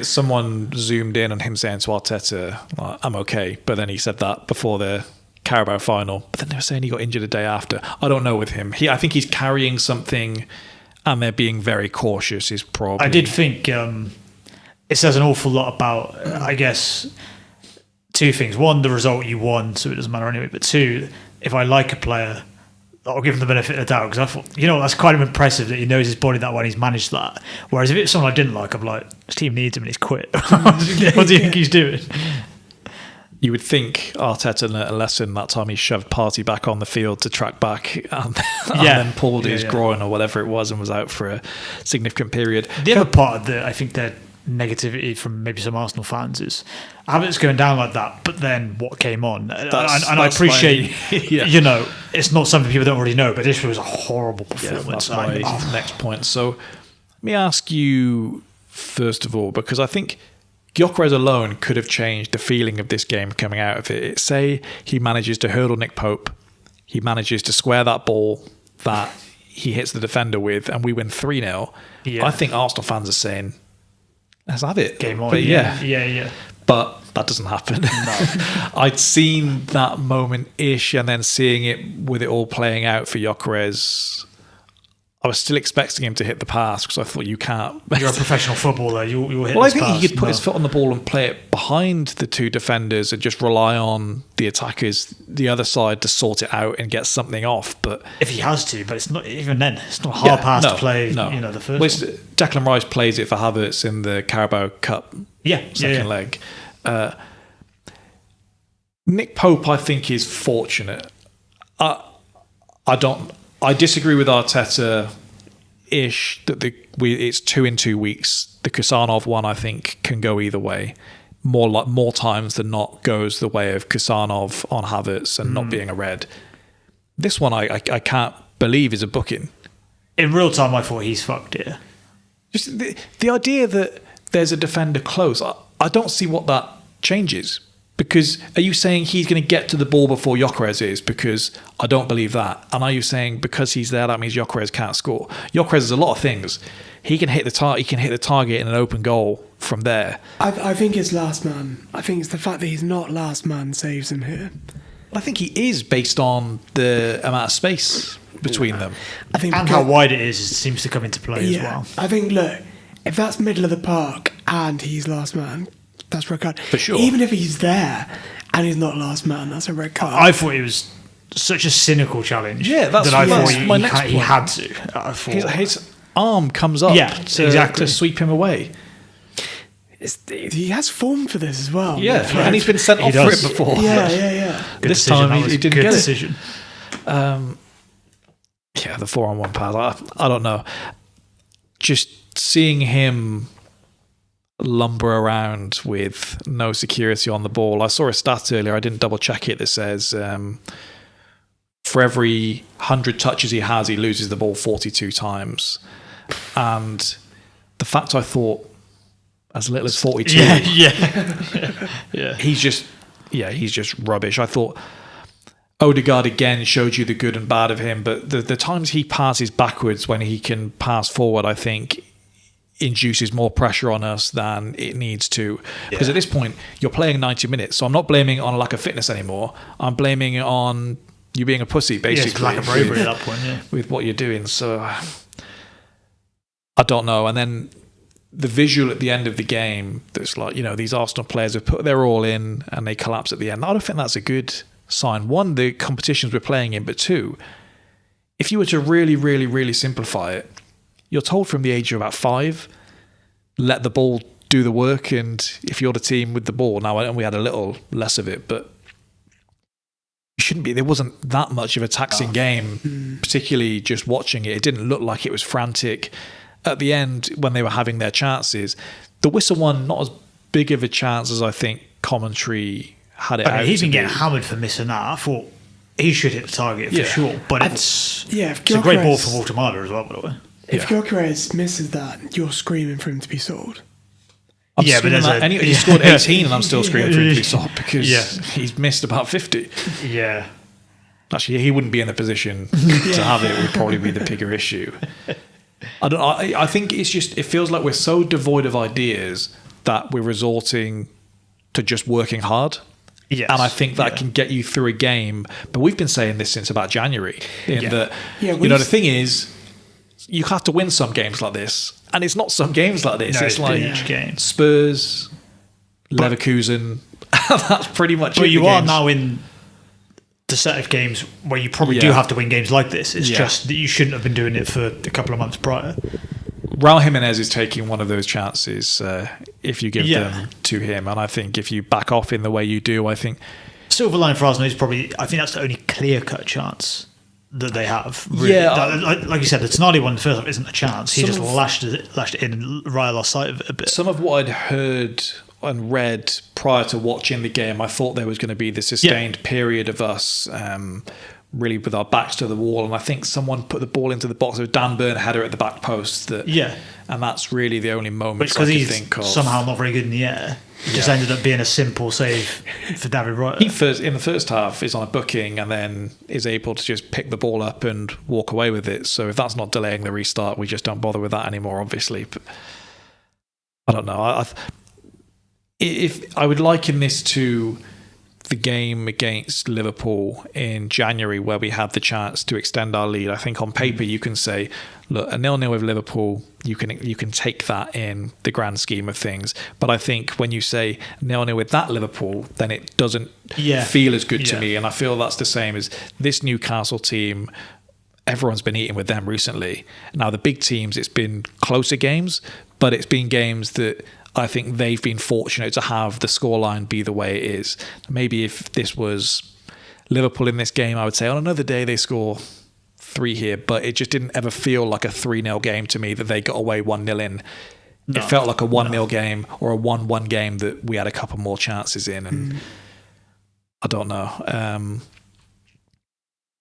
someone zoomed in on him saying to Arteta, I'm okay, but then he said that before the Carabao final, but then they were saying he got injured a day after. I don't know with him. I think he's carrying something and they're being very cautious is probably... I did think it says an awful lot about, I guess, 2 things. 1, the result you won, so it doesn't matter anyway. But 2, if I like a player, I'll give him the benefit of the doubt, because I thought, that's kind of impressive that he knows his body that well and he's managed that. Whereas if it's someone I didn't like, I'm like, this team needs him and he's quit. What do you think he's doing? You would think Arteta learnt a lesson that time he shoved Partey back on the field to track back and then pulled his groin or whatever it was and was out for a significant period. The other part of I think the negativity from maybe some Arsenal fans is Havertz going down like that, but then what came on. And I appreciate, it's not something people don't already know, but this was a horrible performance. Yeah, that's my next point. So let me ask you, first of all, because I think Gyökeres alone could have changed the feeling of this game coming out of it. Say he manages to hurdle Nick Pope, he manages to square that ball that he hits the defender with, and we win 3-0. I think Arsenal fans are saying, let's have it. Game on. But yeah. But that doesn't happen. No. I'd seen that moment-ish, and then seeing it with it all playing out for Gyökeres, I was still expecting him to hit the pass because I thought you can't. You're a professional footballer. You'll hit Well, I this think pass. he could put his foot on the ball and play it behind the 2 defenders and just rely on the attackers, the other side, to sort it out and get something off. But if he has to, but it's not even then. It's not a hard pass to play. No. The first one. Declan Rice plays it for Havertz in the Carabao Cup second leg. Nick Pope, I think, is fortunate. I disagree with Arteta-ish that it's 2 in 2 weeks. The Kusanov one, I think, can go either way. More times than not goes the way of Kusanov on Havertz and not being a red. This one I can't believe is a booking. In real time, I thought he's fucked here. Just the idea that there's a defender close, I don't see what that changes. Because are you saying he's going to get to the ball before Gyökeres is? Because I don't believe that. And are you saying because he's there, that means Gyökeres can't score? Gyökeres is a lot of things. He can hit the target. He can hit the target in an open goal from there. I think it's last man. I think it's the fact that he's not last man saves him here. I think he is based on the amount of space between them. I think And how wide it is seems to come into play as well. I think, look, if that's middle of the park and he's last man, that's red card. For sure. Even if he's there and he's not last man, that's a red card. I thought it was such a cynical challenge. Yeah, that's that I thought my next he point. had to. I thought. His arm comes up to sweep him away. He has form for this as well. Yeah, and he's been sent off for it before. Yeah. Good This decision. time he didn't get it. decision. Yeah, the 4-on-1 pass. I don't know. Just seeing him lumber around with no security on the ball. I saw a stat earlier. I didn't double check it. That says for every 100 touches he has, he loses the ball 42 times. And the fact I thought as little as 42. Yeah. He's just rubbish. I thought Odegaard again showed you the good and bad of him, but the times he passes backwards when he can pass forward, I think induces more pressure on us than it needs to. Because at this point, you're playing 90 minutes, so I'm not blaming it on a lack of fitness anymore. I'm blaming it on you being a pussy, basically. Lack of bravery at that point, with what you're doing. So I don't know. And then the visual at the end of the game, that's like, these Arsenal players have put their all in and they collapse at the end. I don't think that's a good sign. One, the competitions we're playing in, but two, if you were to really, really, really simplify it, you're told from the age of about 5, let the ball do the work, and if you're the team with the ball, now and we had a little less of it, but it shouldn't be. There wasn't that much of a taxing game, particularly just watching it. It didn't look like it was frantic. At the end, when they were having their chances, the whistle one, not as big of a chance as I think commentary had it out. He's been to getting be. hammered for missing that. I thought he should hit the target for sure, but it's a great ball for Guatemala as well, by the way. If Gyökeres misses that, you're screaming for him to be sold. But he scored 18 and I'm still screaming for him to be sold because he's missed about 50. Yeah. Actually, he wouldn't be in the position to have it. It would probably be the bigger issue. I think it's just, it feels like we're so devoid of ideas that we're resorting to just working hard. Yes. And I think that can get you through a game. But we've been saying this since about January. The thing is, you have to win some games like this. And it's not some games like this. No, it's like each game. Spurs, Leverkusen. That's pretty much it. But you are now in the set of games where you probably do have to win games like this. It's just that you shouldn't have been doing it for a couple of months prior. Raul Jimenez is taking one of those chances if you give them to him. And I think if you back off in the way you do, I think... Silver line for Arsenal is probably... I think that's the only clear-cut chance that they have. Really. Yeah. Like you said, the Tonali one in the first half isn't a chance. He just lashed it in and Raya lost sight of it a bit. Some of what I'd heard and read prior to watching the game, I thought there was going to be the sustained period of us really with our backs to the wall, and I think someone put the ball into the box with Dan Burn header at the back post. And that's really the only moment I can think of. Somehow not very good in the air. It just ended up being a simple save for David Raya. He in the first half is on a booking and then is able to just pick the ball up and walk away with it. So if that's not delaying the restart, we just don't bother with that anymore, obviously. But I don't know. If I would liken this to the game against Liverpool in January where we had the chance to extend our lead. I think on paper you can say, look, a 0-0 with Liverpool, you can take that in the grand scheme of things. But I think when you say 0-0 with that Liverpool, then it doesn't feel as good to me. And I feel that's the same as this Newcastle team. Everyone's been eating with them recently. Now the big teams, it's been closer games, but it's been games that I think they've been fortunate to have the scoreline be the way it is. Maybe if this was Liverpool in this game, I would say on another day they score 3 here, but it just didn't ever feel like a 3-0 game to me that they got away 1-0 in. No, it felt like a 1-0 game or a 1-1 game that we had a couple more chances in, and I don't know.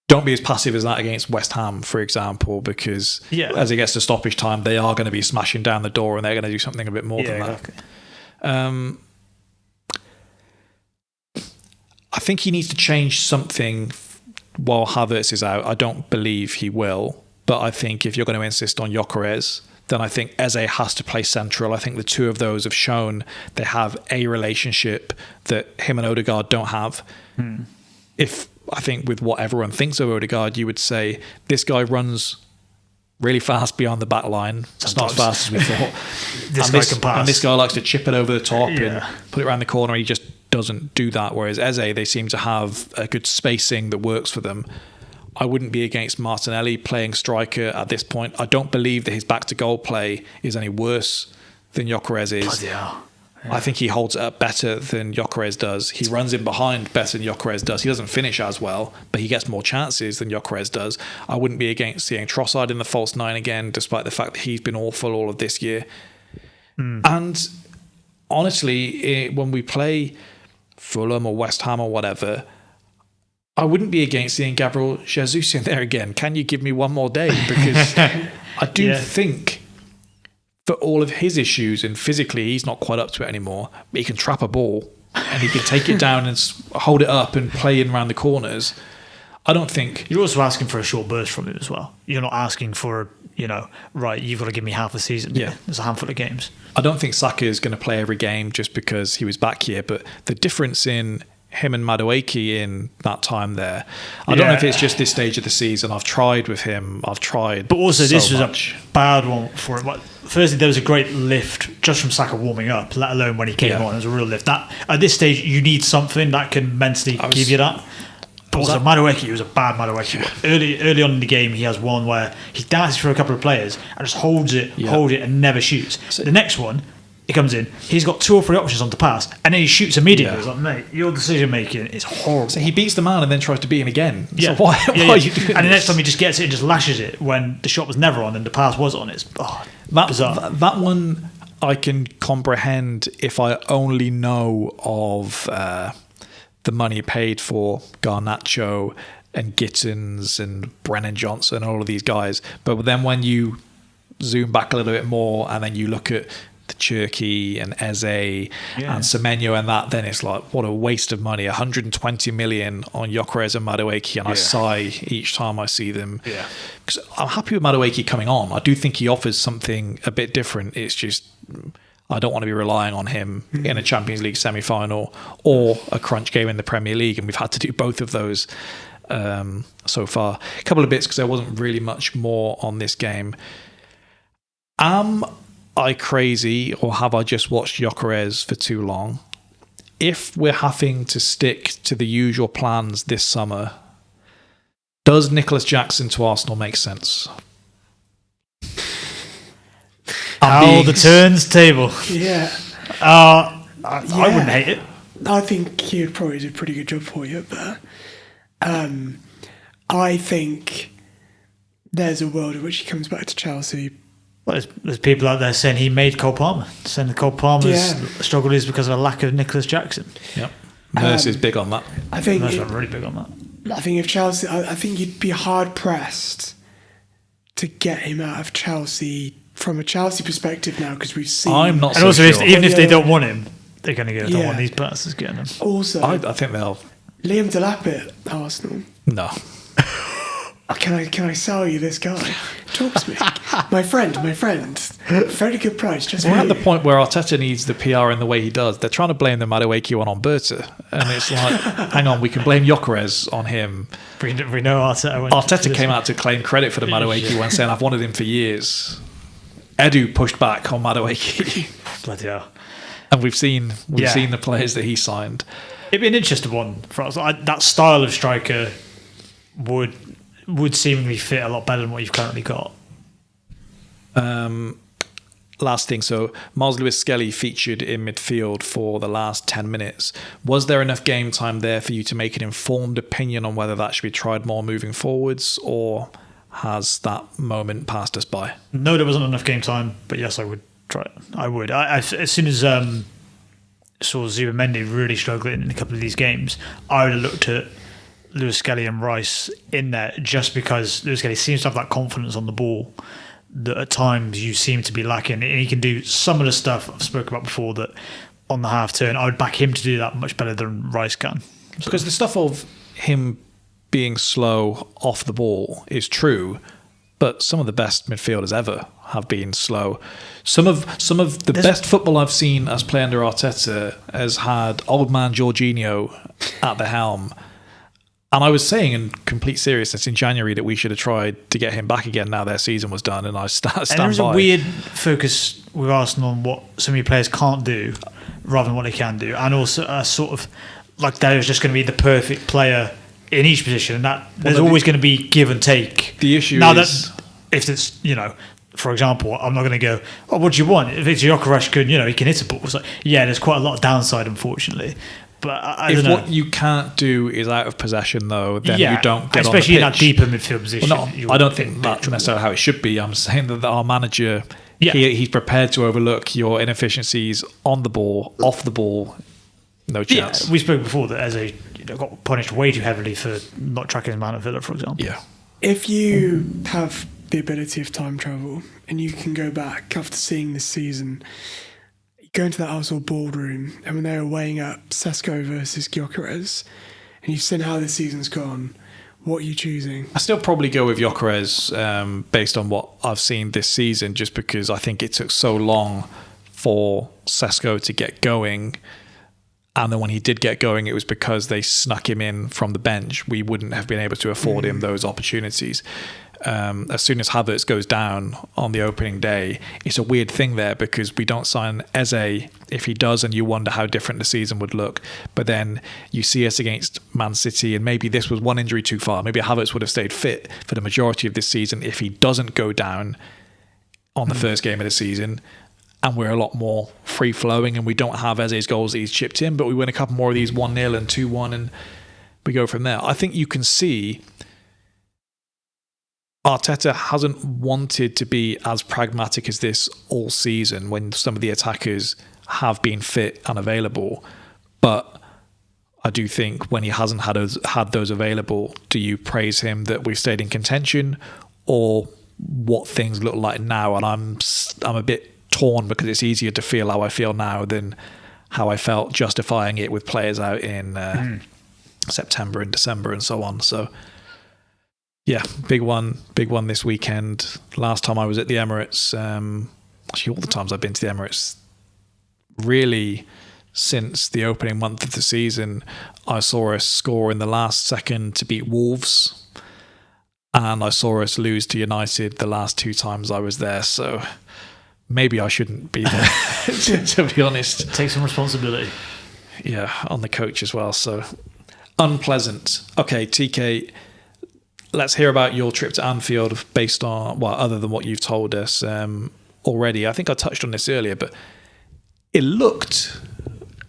don't be as passive as that against West Ham, for example, because as it gets to stoppage time, they are going to be smashing down the door and they're going to do something a bit more than that. I think he needs to change something while Havertz is out. I don't believe he will, but I think if you're going to insist on Gyökeres, then I think Eze has to play central. I think the two of those have shown they have a relationship that him and Odegaard don't have. If I think with what everyone thinks of Odegaard, you would say this guy runs really fast beyond the back line. It's not as fast as we thought. This guy can pass. And this guy likes to chip it over the top and put it around the corner. He just doesn't do that. Whereas Eze, they seem to have a good spacing that works for them. I wouldn't be against Martinelli playing striker at this point. I don't believe that his back-to-goal play is any worse than Gyökeres is. I think he holds it up better than Gyökeres does. He runs in behind better than Gyökeres does. He doesn't finish as well, but he gets more chances than Gyökeres does. I wouldn't be against seeing Trossard in the false nine again, despite the fact that he's been awful all of this year. And honestly, when we play Fulham or West Ham or whatever, I wouldn't be against seeing Gabriel Jesus in there again. Can you give me one more day? Because I do think for all of his issues and physically he's not quite up to it anymore, but he can trap a ball and he can take it down and hold it up and play in around the corners. I don't think... You're also asking for a short burst from him as well. You're not asking for, right, you've got to give me half a season. Yeah. There's a handful of games. I don't think Saka is going to play every game just because he was back here, but the difference in him and Madueke in that time there, I don't know if it's just this stage of the season. I've tried with him. But also this was a bad one for him. Firstly, there was a great lift just from Saka warming up, let alone when he came on. It was a real lift. That at this stage, you need something that can mentally give you that. But also, Madueke was a bad Madueke. Early on in the game, he has one where he dances for a couple of players and just holds it, and never shoots. So the next one, he comes in, he's got 2 or 3 options on the pass, and then he shoots immediately. It's like, mate, your decision making is horrible. So he beats the man and then tries to beat him again. So why are you doing this? And the next time he just gets it and just lashes it when the shot was never on and the pass was on. It's bizarre. That one I can comprehend if I only know of the money paid for Garnacho and Gittins and Brennan Johnson and all of these guys. But then when you zoom back a little bit more and then you look at the Cherki and Eze and Semenyo and that, then it's like, what a waste of money. 120 million on Gyökeres and Madueke, and I sigh each time I see them. Because I'm happy with Madueke coming on. I do think he offers something a bit different. It's just I don't want to be relying on him in a Champions League semi-final or a crunch game in the Premier League, and we've had to do both of those so far. A couple of bits because there wasn't really much more on this game. Am I crazy, or have I just watched Gyökeres for too long? If we're having to stick to the usual plans this summer, does Nicholas Jackson to Arsenal make sense? The turntable. I wouldn't hate it. I think he would probably do a pretty good job for you, but I think there's a world in which he comes back to Chelsea. Well, there's people out there saying he made Cole Palmer, saying that Cole Palmer's struggle is because of a lack of Nicholas Jackson. Yep. Merce is big on that. I think Merce is really big on that. I think if Chelsea, I think you'd be hard pressed to get him out of Chelsea from a Chelsea perspective now, because we've seen. I'm not. And so also, sure. even if they don't want him, they're going to go. Don't want these bastards getting him. Also, I think they'll. Liam Delap at Arsenal. No. Can I sell you this guy? Talk to me. my friend. Very good price. Just we're at the point where Arteta needs the PR in the way he does. They're trying to blame the Madueke one on Berta. And it's like, hang on, we can blame Gyökeres on him. We know Arteta. Arteta came out to claim credit for the Madueke one, saying, I've wanted him for years. Edu pushed back on Madueke. Bloody hell. And we've seen the players that he signed. It'd be an interesting one for us. That style of striker would seemingly fit a lot better than what you've currently got. Last thing, so Miles Lewis-Skelly featured in midfield for the last 10 minutes. Was there enough game time there for you to make an informed opinion on whether that should be tried more moving forwards, or has that moment passed us by? No, there wasn't enough game time, but yes, I would try it. I would. As soon as saw Zubimendi really struggling in a couple of these games, I would have looked at Lewis Skelly and Rice in there just because Lewis Skelly seems to have that confidence on the ball that at times you seem to be lacking, and he can do some of the stuff I've spoken about before that on the half turn. I would back him to do that much better than Rice can. So. Because the stuff of him being slow off the ball is true, but some of the best midfielders ever have been slow. Some of the best football I've seen as play under Arteta has had old man Jorginho at the helm. And I was saying in complete seriousness in January that we should have tried to get him back again now their season was done, and I stand by. And there's a weird focus with Arsenal on what so many players can't do rather than what they can do, and also a sort of like there is just going to be the perfect player in each position, and that there's always going to be give and take. The issue now is that if it's, you know, for example, I'm not going to go, oh, what do you want? If it's Gyökeres can, you know, he can hit a ball. It's like, yeah, there's quite a lot of downside, unfortunately. But I don't know. What you can't do is out of possession, though, then you don't get especially on the in that deeper midfield position. Well, I don't think that's necessarily how it should be. I'm saying that our manager, he's prepared to overlook your inefficiencies on the ball, off the ball, no chance. Yeah, we spoke before that Eze got punished way too heavily for not tracking his man at Villa, for example. Yeah. If you have the ability of time travel and you can go back after seeing this season, go into that Arsenal boardroom, and when they were weighing up Sesko versus Gyökeres, and you've seen how the season's gone, what are you choosing? I still probably go with Gyökeres based on what I've seen this season, just because I think it took so long for Sesko to get going. And then when he did get going, it was because they snuck him in from the bench. We wouldn't have been able to afford him those opportunities. As soon as Havertz goes down on the opening day, it's a weird thing there because we don't sign Eze if he does, and you wonder how different the season would look. But then you see us against Man City, and maybe this was one injury too far. Maybe Havertz would have stayed fit for the majority of this season if he doesn't go down on the first game of the season. And we're a lot more free-flowing, and we don't have Eze's goals that he's chipped in, but we win a couple more of these 1-0 and 2-1, and we go from there. I think you can see Arteta hasn't wanted to be as pragmatic as this all season when some of the attackers have been fit and available. But I do think when he hasn't had those available, do you praise him that we've stayed in contention, or what things look like now? And I'm a bit torn because it's easier to feel how I feel now than how I felt justifying it with players out in September and December and so on. So yeah, big one this weekend. Last time I was at the Emirates, actually all the times I've been to the Emirates, really since the opening month of the season, I saw us score in the last second to beat Wolves, and I saw us lose to United the last two times I was there. So maybe I shouldn't be there, to be honest. Take some responsibility. Yeah, on the coach as well. So unpleasant. Okay, TK, let's hear about your trip to Anfield based on, well, other than what you've told us already. I think I touched on this earlier, but it looked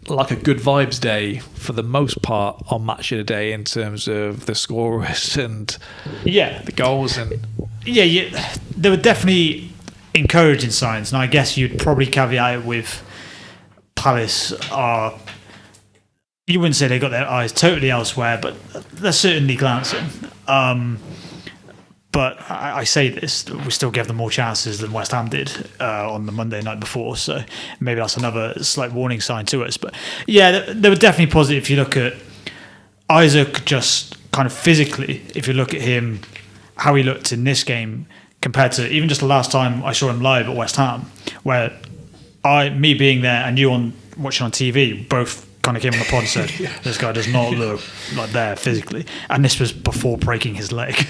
like a good vibes day for the most part on Match of the Day in terms of the scorers and the goals. And yeah, there were definitely encouraging signs, and I guess you'd probably caveat it with Palace you wouldn't say they got their eyes totally elsewhere, but they're certainly glancing. But I say this, we still gave them more chances than West Ham did on the Monday night before, so maybe that's another slight warning sign to us. But yeah, they were definitely positive. If you look at Isaac, just kind of physically, if you look at him, how he looked in this game compared to even just the last time I saw him live at West Ham, where me being there and you watching on TV, both kind of came on the pod and said, this guy does not look like there physically. And this was before breaking his leg.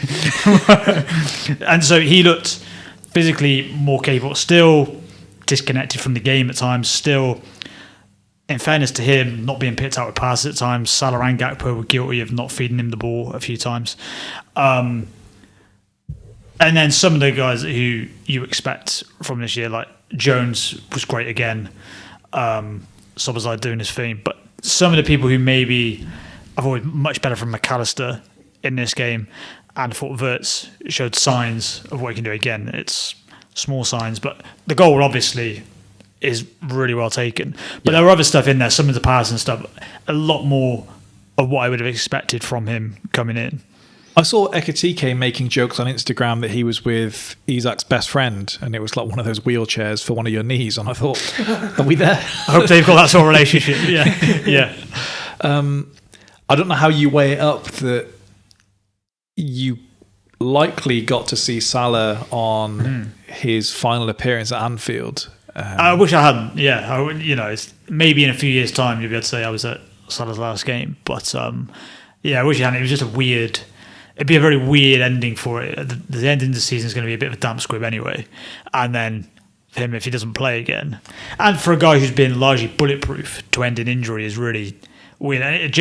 And so he looked physically more capable, still disconnected from the game at times, still, in fairness to him, not being picked out with passes at times. Salah and Gakpo were guilty of not feeding him the ball a few times. And then some of the guys who you expect from this year, like Jones was great again. Szoboszlai doing his thing. But some of the people who maybe I've always much better from McAllister in this game, and thought Wirtz showed signs of what he can do again. It's small signs, but the goal obviously is really well taken. But there were other stuff in there, some of the passes and stuff, a lot more of what I would have expected from him coming in. I saw Ekitike making jokes on Instagram that he was with Isak's best friend, and it was like one of those wheelchairs for one of your knees. And I thought, are we there? I hope they've got that sort of relationship. Yeah. I don't know how you weigh it up that you likely got to see Salah on his final appearance at Anfield. I wish I hadn't. Yeah, I would, it's, maybe in a few years' time you'll be able to say I was at Salah's last game. But I wish I hadn't. It was just it'd be a very weird ending for it. The ending of the season is going to be a bit of a damp squib anyway. And then for him, if he doesn't play again. And for a guy who's been largely bulletproof, to end in injury is really weird. And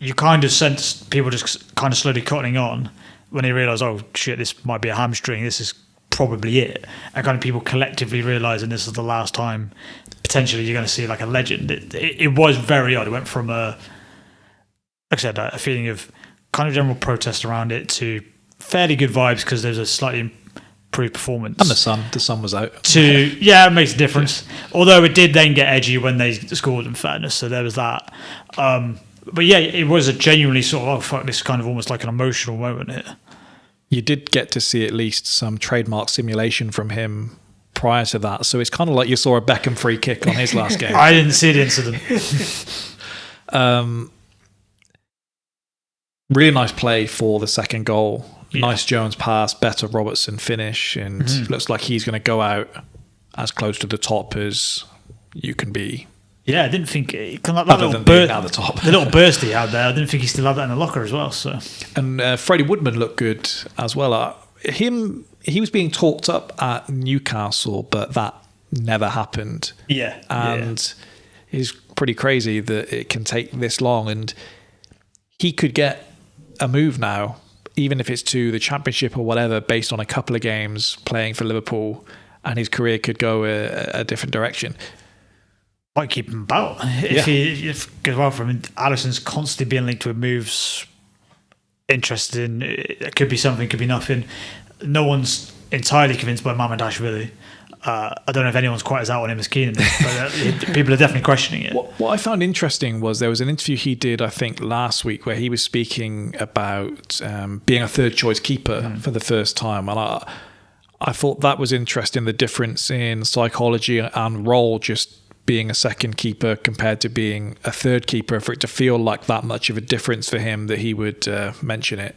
you kind of sense people just kind of slowly cutting on when they realise, oh shit, this might be a hamstring, this is probably it. And kind of people collectively realising this is the last time potentially you're going to see like a legend. It was very odd. It went from like I said, a feeling of kind of general protest around it to fairly good vibes because there's a slightly improved performance. And the sun was out. It makes a difference. Although it did then get edgy when they scored, in fairness, so there was that. But yeah, it was a genuinely sort of, oh fuck, this is kind of almost like an emotional moment here. You did get to see at least some trademark simulation from him prior to that, so it's kind of like you saw a Beckham free kick on his last game. I didn't see the incident. Really nice play for the second goal. Yeah. Nice Jones pass, better Robertson finish, and looks like he's going to go out as close to the top as you can be. Yeah, I didn't think that other little than being at the top. The little burst he had there, I didn't think he still had that in the locker as well. So, and Freddie Woodman looked good as well. He was being talked up at Newcastle, but that never happened. Yeah, and it's pretty crazy that it can take this long, and he could get a move now, even if it's to the Championship or whatever, based on a couple of games playing for Liverpool, and his career could go a different direction. Might keep him about if because well, from Alisson's constantly being linked with moves. Interesting. It could be something, could be nothing. No one's entirely convinced by Mamardashvili. I don't know if anyone's quite as out on him as Keenan, but people are definitely questioning it. What I found interesting was there was an interview he did, I think, last week where he was speaking about being a third choice keeper for the first time. And I thought that was interesting, the difference in psychology and role, just being a second keeper compared to being a third keeper, for it to feel like that much of a difference for him that he would mention it.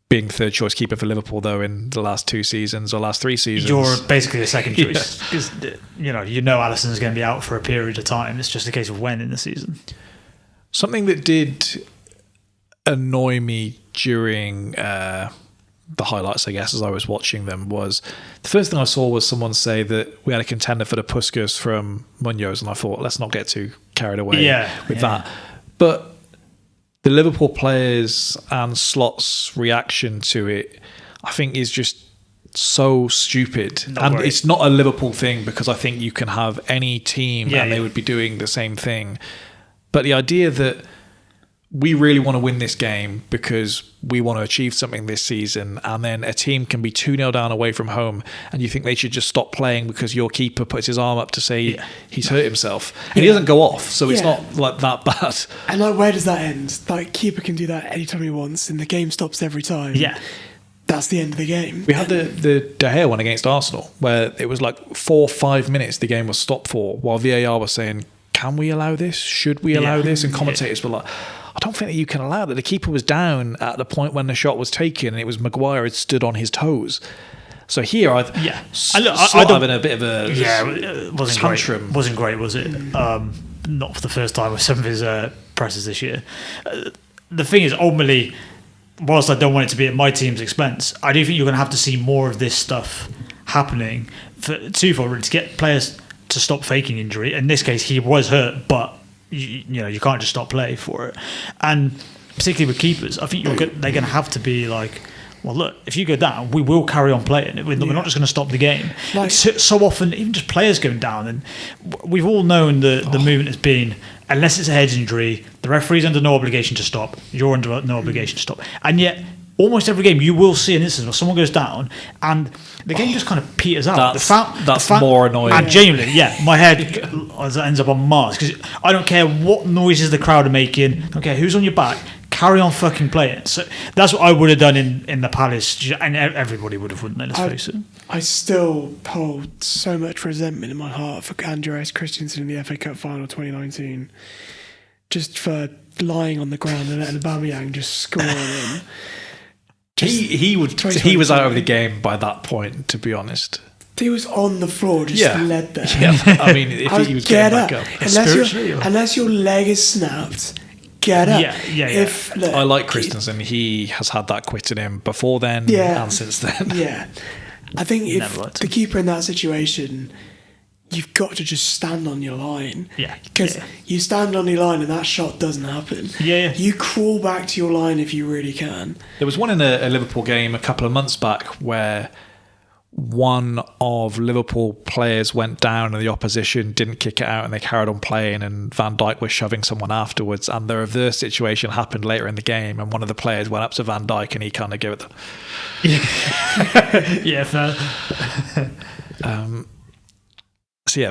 Being third choice keeper for Liverpool, though, in the last 2 seasons or last 3 seasons, you're basically a second choice because Alisson's going to be out for a period of time. It's just a case of when in the season. Something that did annoy me during the highlights, I guess, as I was watching them, was the first thing I saw was someone say that we had a contender for the Puskas from Munoz, and I thought, let's not get too carried away with that. But the Liverpool players and Slot's reaction to it, I think, is just so stupid. It's not a Liverpool thing, because I think you can have any team and they would be doing the same thing. But the idea that we really want to win this game because we want to achieve something this season, and then a team can be 2-0 down away from home, and you think they should just stop playing because your keeper puts his arm up to say he's hurt himself, and he doesn't go off, so it's not like that bad. And like, where does that end? Like, keeper can do that anytime he wants, and the game stops every time. Yeah. That's the end of the game. We had the De Gea one against Arsenal, where it was like 4 or 5 minutes the game was stopped for, while VAR was saying, can we allow this? Should we allow this? And commentators were like, I don't think that you can allow that. The keeper was down at the point when the shot was taken, and it was Maguire had stood on his toes. So here, I having a bit of a tantrum. Wasn't great, was it? Not for the first time with some of his presses this year. The thing is, ultimately, whilst I don't want it to be at my team's expense, I do think you're going to have to see more of this stuff happening twofold, really, to get players to stop faking injury. In this case, he was hurt, but you can't just stop play for it. And particularly with keepers, I think they're going to have to be like, well, look, if you go down, we will carry on playing. We're not just going to stop the game. Like, so often, even just players going down, and we've all known the movement has been, unless it's a head injury, the referee's under no obligation to stop, you're under no obligation to stop. And yet, almost every game, you will see an instance where someone goes down and the game just kind of peters out. That's more annoying. And genuinely, my head, as it ends up on Mars. Because I don't care what noises the crowd are making. I don't care who's on your back. Carry on fucking playing. So that's what I would have done in the Palace, and everybody would have, wouldn't they? Let's face it. I still hold so much resentment in my heart for Andreas Christensen in the FA Cup final 2019, just for lying on the ground and letting Aubameyang just score on him. He was out of the game by that point, to be honest. He was on the floor, just led there. Yeah, I mean, if he was getting back up. Unless your leg is snapped, get up. Yeah. Look, I like Christensen. He has had that quit in him before then and since then. Yeah. I think if the keeper in that situation, you've got to just stand on your line. Yeah. Because you stand on your line and that shot doesn't happen. Yeah. You crawl back to your line if you really can. There was one in a Liverpool game a couple of months back where one of Liverpool players went down and the opposition didn't kick it out and they carried on playing, and Van Dijk was shoving someone afterwards, and the reverse situation happened later in the game and one of the players went up to Van Dijk and he kind of gave it the... Yeah, fair.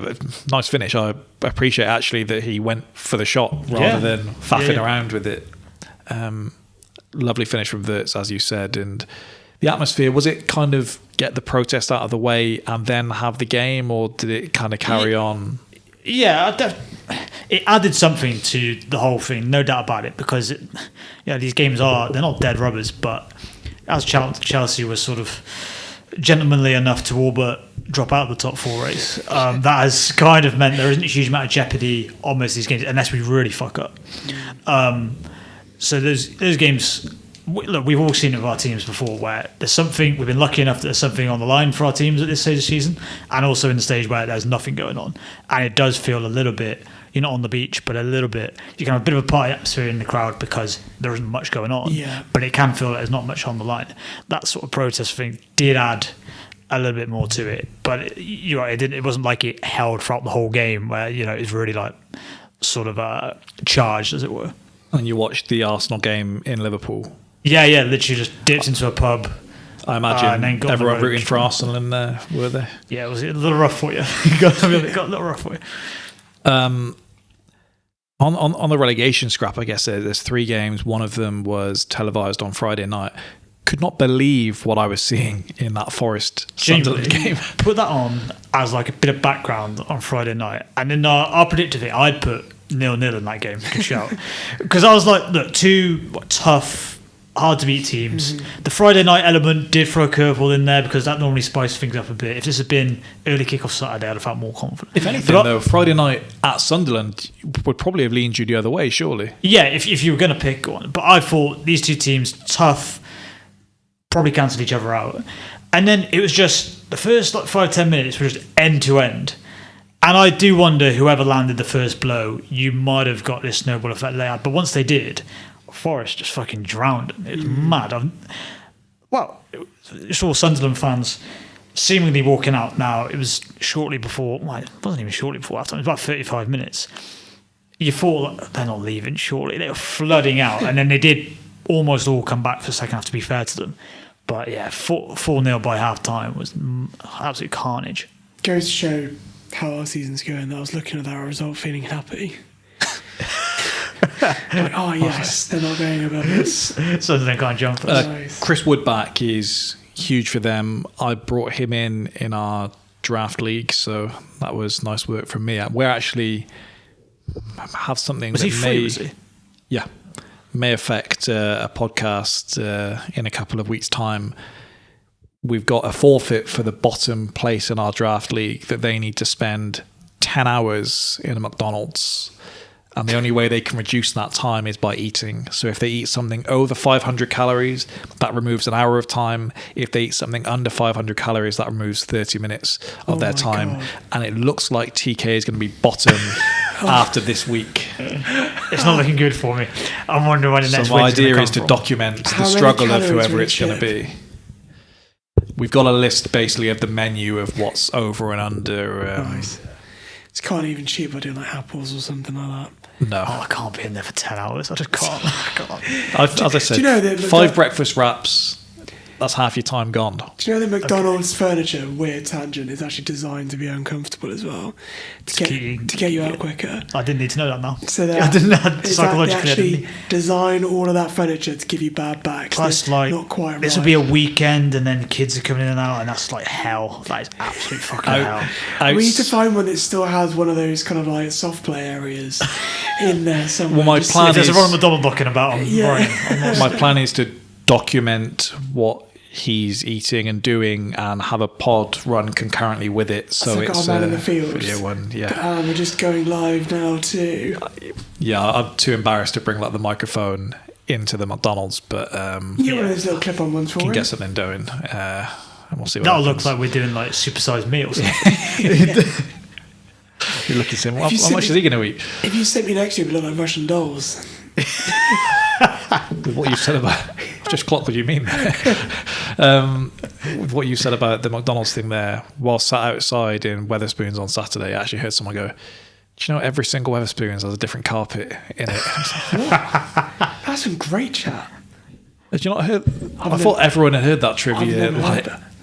But nice finish. I appreciate actually that he went for the shot rather than faffing around with it. Lovely finish from Wirtz, as you said, and the atmosphere, was it kind of get the protest out of the way and then have the game, or did it kind of carry on? Yeah, it added something to the whole thing, no doubt about it, because these games they're not dead rubbers, but as Chelsea was sort of gentlemanly enough to all but drop out of the top four race, that has kind of meant there isn't a huge amount of jeopardy on most of these games unless we really fuck up. So those games, look, we've all seen it with our teams before where there's something, we've been lucky enough that there's something on the line for our teams at this stage of the season, and also in the stage where there's nothing going on, and it does feel a little bit, you're not on the beach, but a little bit, you can have a bit of a party atmosphere in the crowd because there isn't much going on, but it can feel like there's not much on the line. That sort of protest thing did add a little bit more to it, but you're right, it wasn't like it held throughout the whole game where it's really like sort of charged, as it were. And you watched the Arsenal game in Liverpool? Yeah, literally just dipped into a pub. I imagine everyone rooting for Arsenal in there, were they? Yeah, it was a little rough for you. It got a little rough for you. On the relegation scrap, I guess there's 3 games. One of them was televised on Friday night. Could not believe what I was seeing in that Forest Sunderland game. Put that on as like a bit of background on Friday night, and in our predictive thing, I'd put 0-0 in that game. Good shout, because I was like, look, 2 tough, hard to beat teams. Mm-hmm. The Friday night element did throw a curveball in there because that normally spices things up a bit. If this had been early kick-off Saturday, I'd have felt more confident. If anything, though, Friday night at Sunderland would probably have leaned you the other way, surely. Yeah, if you were going to pick one. But I thought these 2 teams, tough, probably cancelled each other out. And then it was just, the first 5-10 minutes was just end to end. And I do wonder, whoever landed the first blow, you might have got this snowball effect they had. But once they did, Forest just fucking drowned them. It was mad. You saw Sunderland fans seemingly walking out now. It was shortly before, well, it wasn't even shortly before half time, it was about 35 minutes. You thought, they're not leaving shortly. They were flooding out. And then they did almost all come back for the second half, to be fair to them. But yeah, 4-0 by half time was absolute carnage. Goes to show how our season's going. I was looking at that result feeling happy. Like, oh yes, they're not going above us. So they can't jump us. Nice. Chris Woodback is huge for them. I brought him in our draft league, so that was nice work from me. We're actually have something was that he free, was he? Yeah, may affect a podcast in a couple of weeks' time. We've got a forfeit for the bottom place in our draft league that they need to spend 10 hours in a McDonald's. And the only way they can reduce that time is by eating. So if they eat something over 500 calories, that removes an hour of time. If they eat something under 500 calories, that removes 30 minutes of their time. God. And it looks like TK is going to be bottom after this week. It's not looking good for me. I'm wondering when the next So my idea is to document the struggle of whoever it's going to be. We've got a list basically of the menu of what's over and under. Nice. It's can't even cheap by doing like apples or something like that. No. Oh, I can't be in there for 10 hours. I just can't. As I said, 5 breakfast wraps, that's half your time gone. Do you know that McDonald's furniture, weird tangent, is actually designed to be uncomfortable as well? To get you out quicker. I didn't need to know that now. So I didn't know they psychologically. actually design all of that furniture to give you bad backs. Plus, like, not quite right. this will be a weekend and then kids are coming in and out, and that's like hell. That is absolute fucking hell. We need to find one that still has one of those kind of like soft play areas in there somewhere. Well, my plan there's is... a Ronald McDonald booking about him. Yeah. My plan is to document what he's eating and doing and have a pod run concurrently with it, so like it's our man in the field. video one. Yeah, we're just going live now too. Yeah, I'm too embarrassed to bring like the microphone into the McDonald's, but you get one of those little clip-on ones for can it. get something doing, and we'll see what That'll happens. look like we're doing like supersized meals. You're looking at him. How much is he going to eat? If you sit me next to you, it'd look like Russian dolls. With what you said about, just clocked what you mean there. With what you said about the McDonald's thing there, while sat outside in Wetherspoons on Saturday, I actually heard someone go, "Do you know every single Wetherspoons has a different carpet in it?" That's some great chat. Had you not heard? I thought everyone had heard that trivia.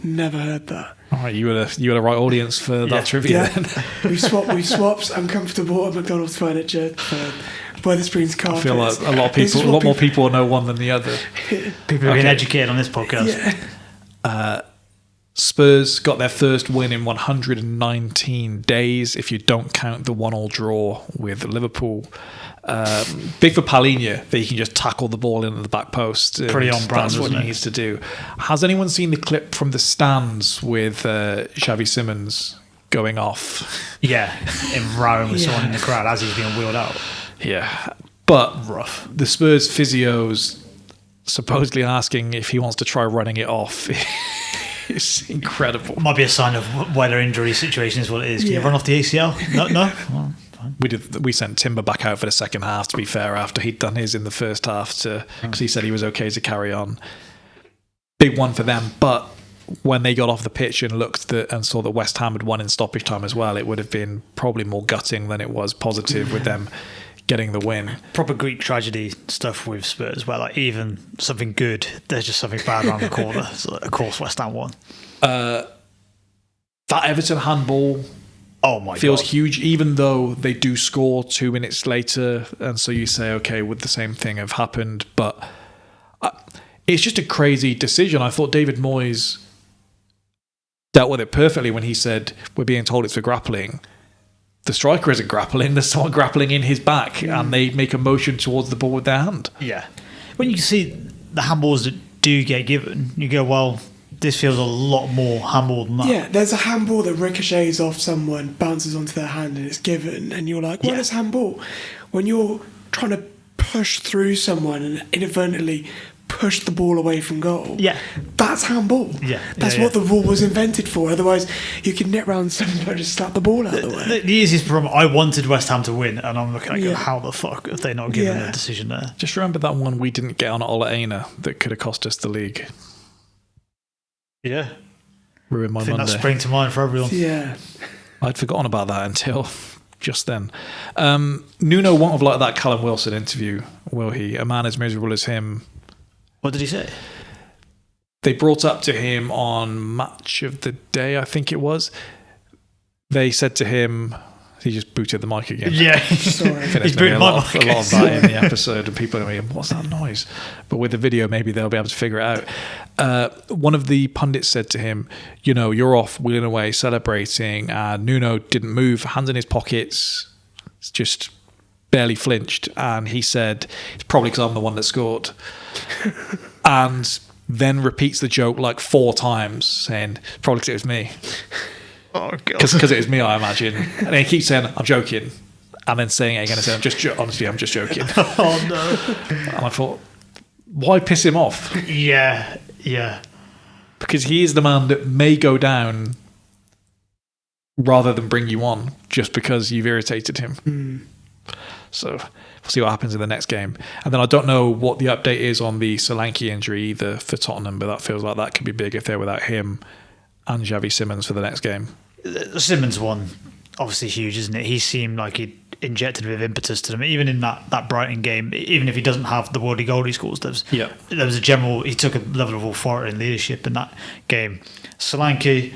Never heard that. All right, you were the right audience for that trivia. Then. we swapped uncomfortable McDonald's furniture for Wetherspoons carpets. I feel like a lot more people will know one than the other. People have been educated on this podcast. Yeah. Spurs got their first win in 119 days, if you don't count the 1-1 draw with Liverpool. Big for Palhinha that he can just tackle the ball into the back post. Pretty on brand, that's what he needs to do. Has anyone seen the clip from the stands with Xavi Simons going off? Yeah, in rowing with someone in the crowd as he's being wheeled out. Yeah, but rough. The Spurs physio's supposedly asking if he wants to try running it off. It's incredible. Might be a sign of why their injury situation is what it is. Can you run off the ACL? No. Well, we sent Timber back out for the second half, to be fair, after he'd done his in the first half, because he said he was okay to carry on. Big one for them, but when they got off the pitch and looked and saw that West Ham had won in stoppage time as well, it would have been probably more gutting than it was positive with them getting the win. Proper Greek tragedy stuff with Spurs, where like even something good, there's just something bad around the corner. So, of course, West Ham won. That Everton handball feels huge, even though they do score 2 minutes later, and so you say, okay, would the same thing have happened? But it's just a crazy decision. I thought David Moyes dealt with it perfectly when he said, we're being told it's for grappling. The striker isn't grappling, there's someone grappling in his back, and they make a motion towards the ball with their hand. Yeah. When you see the handballs that do get given, you go, well, this feels a lot more handball than that. Yeah, there's a handball that ricochets off someone, bounces onto their hand, and it's given, and you're like, well, it's handball. When you're trying to push through someone and inadvertently push the ball away from goal, that's handball. Yeah. That's what the rule was invented for. Otherwise, you can nip round someone and just slap the ball out of the way. The easiest problem, I wanted West Ham to win, and I'm looking at how the fuck have they not given a decision there? Just remember that one we didn't get on at Ola Aina that could have cost us the league. Yeah. Ruined my I think Monday. that sprang to mind for everyone. Yeah. I'd forgotten about that until just then. Nuno won't have liked that Callum Wilson interview, will he? A man as miserable as him. What did he say? They brought up to him on Match of the Day, I think it was. They said to him, he just booted the mic again. Yeah, sorry. He's booted my mic. A lot of that in the episode, and people are going, what's that noise? But with the video, maybe they'll be able to figure it out. One of the pundits said to him, you're off wheeling away, celebrating, and Nuno didn't move, hands in his pockets, just barely flinched, and he said, it's probably because I'm the one that scored. And then repeats the joke like 4 times, saying, probably because it was me. Oh, God. Because it was me, I imagine. And he keeps saying, I'm joking. And then saying it again and saying, honestly, I'm just joking. Oh, no. And I thought, why piss him off? Yeah. Because he is the man that may go down rather than bring you on just because you've irritated him. So we'll see what happens in the next game. And then I don't know what the update is on the Solanke injury either for Tottenham, but that feels like that could be big if they're without him and Xavi Simons for the next game. The Simons one, obviously huge, isn't it? He seemed like he'd injected a bit of impetus to them. Even in that Brighton game, even if he doesn't have the worldly goal he scores, there was a general. He took a level of authority and leadership in that game. Solanke,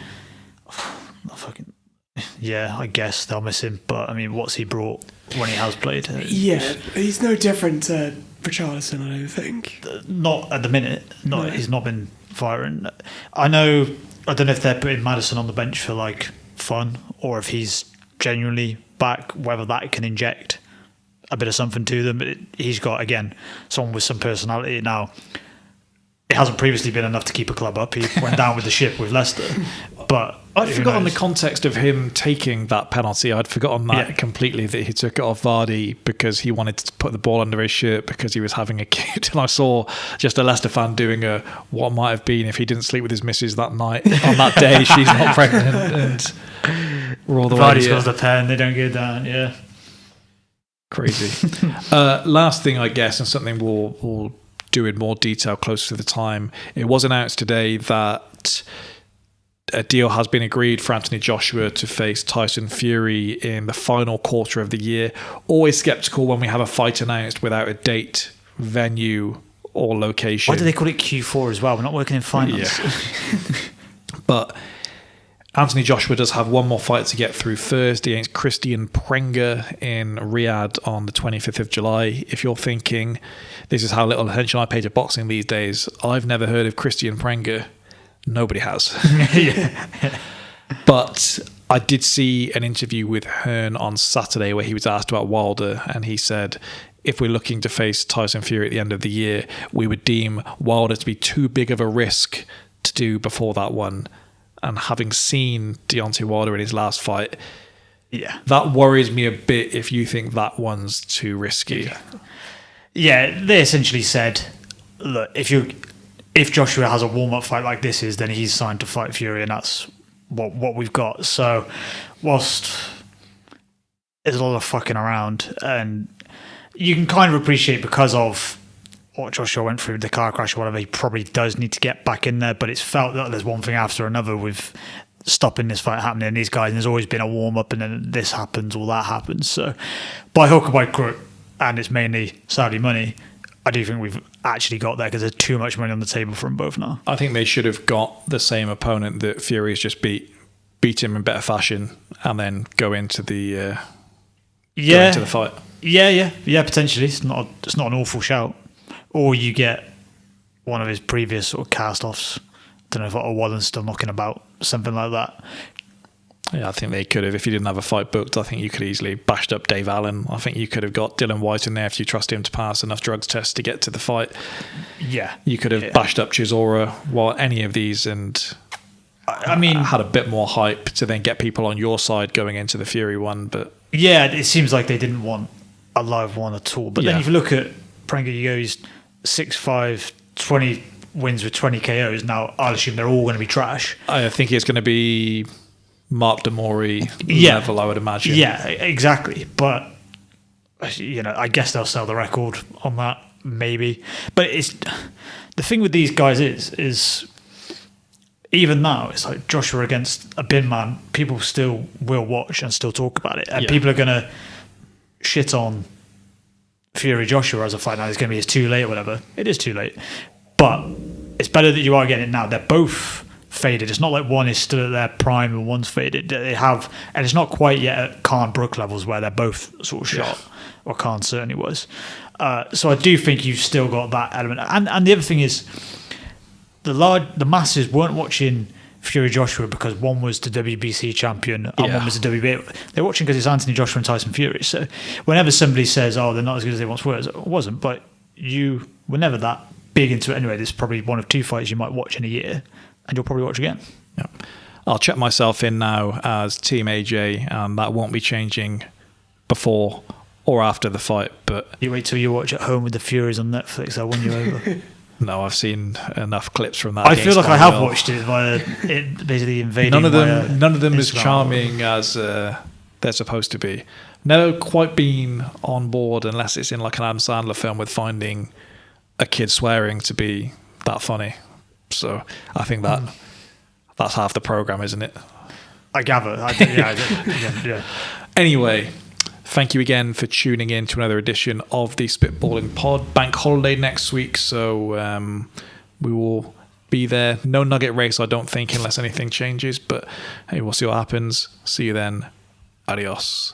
I guess they'll miss him. But I mean, what's he brought when he has played? He's no different to Richarlison, I don't think. Not at the minute. He's not been firing. I don't know if they're putting Maddison on the bench for like fun, or if he's genuinely back, whether that can inject a bit of something to them. But he's got, again, someone with some personality. Now, it hasn't previously been enough to keep a club up. He went down with the ship with Leicester. But I'd forgotten the context of him taking that penalty. I'd forgotten that completely, that he took it off Vardy because he wanted to put the ball under his shirt because he was having a kid. And I saw just a Leicester fan doing what might have been if he didn't sleep with his missus that night, on that day, she's not pregnant. And we're all the way Vardy here. scores the pen, they don't go down, Crazy. Last thing, I guess, and something we'll do in more detail closer to the time. It was announced today that a deal has been agreed for Anthony Joshua to face Tyson Fury in the final quarter of the year. Always skeptical when we have a fight announced without a date, venue, or location. Why do they call it Q4 as well? We're not working in finance. Yeah. But Anthony Joshua does have one more fight to get through first against Christian Prenga in Riyadh on the 25th of July. If you're thinking, this is how little attention I pay to boxing these days, I've never heard of Christian Prenga. Nobody has. But I did see an interview with Hearn on Saturday where he was asked about Wilder, and he said, if we're looking to face Tyson Fury at the end of the year, we would deem Wilder to be too big of a risk to do before that one. And having seen Deontay Wilder in his last fight, that worries me a bit if you think that one's too risky. Yeah, they essentially said, look, if Joshua has a warm-up fight like this is, then he's signed to fight Fury, and that's what we've got. So whilst there's a lot of fucking around, and you can kind of appreciate because of what Joshua went through, the car crash or whatever, he probably does need to get back in there, but it's felt that there's one thing after another with stopping this fight happening, and these guys, and there's always been a warm-up, and then this happens, or that happens. So by hook or by crook, and it's mainly Saudi money, I do think we've actually got there because there's too much money on the table for them both now. I think they should have got the same opponent that Fury's just beat him in better fashion, and then go into the fight. Yeah, potentially. It's not an awful shout. Or you get one of his previous sort of cast-offs. Don't know if Otto Wallen's still knocking about, something like that. Yeah, I think they could have. If you didn't have a fight booked, I think you could easily bashed up Dave Allen. I think you could have got Dylan White in there if you trust him to pass enough drugs tests to get to the fight. Yeah. You could have bashed up Chisora, any of these, and I mean, had a bit more hype to then get people on your side going into the Fury one. But yeah, it seems like they didn't want a live one at all. But then if you look at Prenga, he's 6'5", 20 wins with 20 KOs. Now, I'll assume they're all going to be trash. I think it's going to be Mark Damori level, I would imagine. Yeah, exactly. But, I guess they'll sell the record on that, maybe. But it's the thing with these guys is even now, it's like Joshua against a bin man, people still will watch and still talk about it. And people are going to shit on Fury Joshua as a fight. Now it's going to be, it's too late or whatever. It is too late. But it's better that you are getting it now. They're both faded. It's not like one is still at their prime and one's faded. They have, and it's not quite yet at Khan Brook levels where they're both sort of shot, or Khan certainly was. So I do think you've still got that element. And the other thing is, the masses weren't watching Fury Joshua because one was the WBC champion and one was the WBA. They're watching because it's Anthony Joshua and Tyson Fury. So whenever somebody says, "Oh, they're not as good as they once were," it wasn't. But you were never that big into it anyway. There's probably one of two fights you might watch in a year, and you'll probably watch again. Yeah. I'll check myself in now as Team AJ, and that won't be changing before or after the fight. But you wait till you watch at home with the Furies on Netflix. I'll win you over. No, I've seen enough clips from that. I feel like I have watched it via it basically invading. None of them as charming as they're supposed to be. Never quite been on board unless it's in like an Adam Sandler film with finding a kid swearing to be that funny. So I think that's half the program, isn't it? I gather. Yeah. Anyway, Thank you again for tuning in to another edition of the Spitballing Pod. Bank holiday next week, so we will be there. No nugget race, I don't think, unless anything changes. But hey, we'll see what happens. See you then. Adios.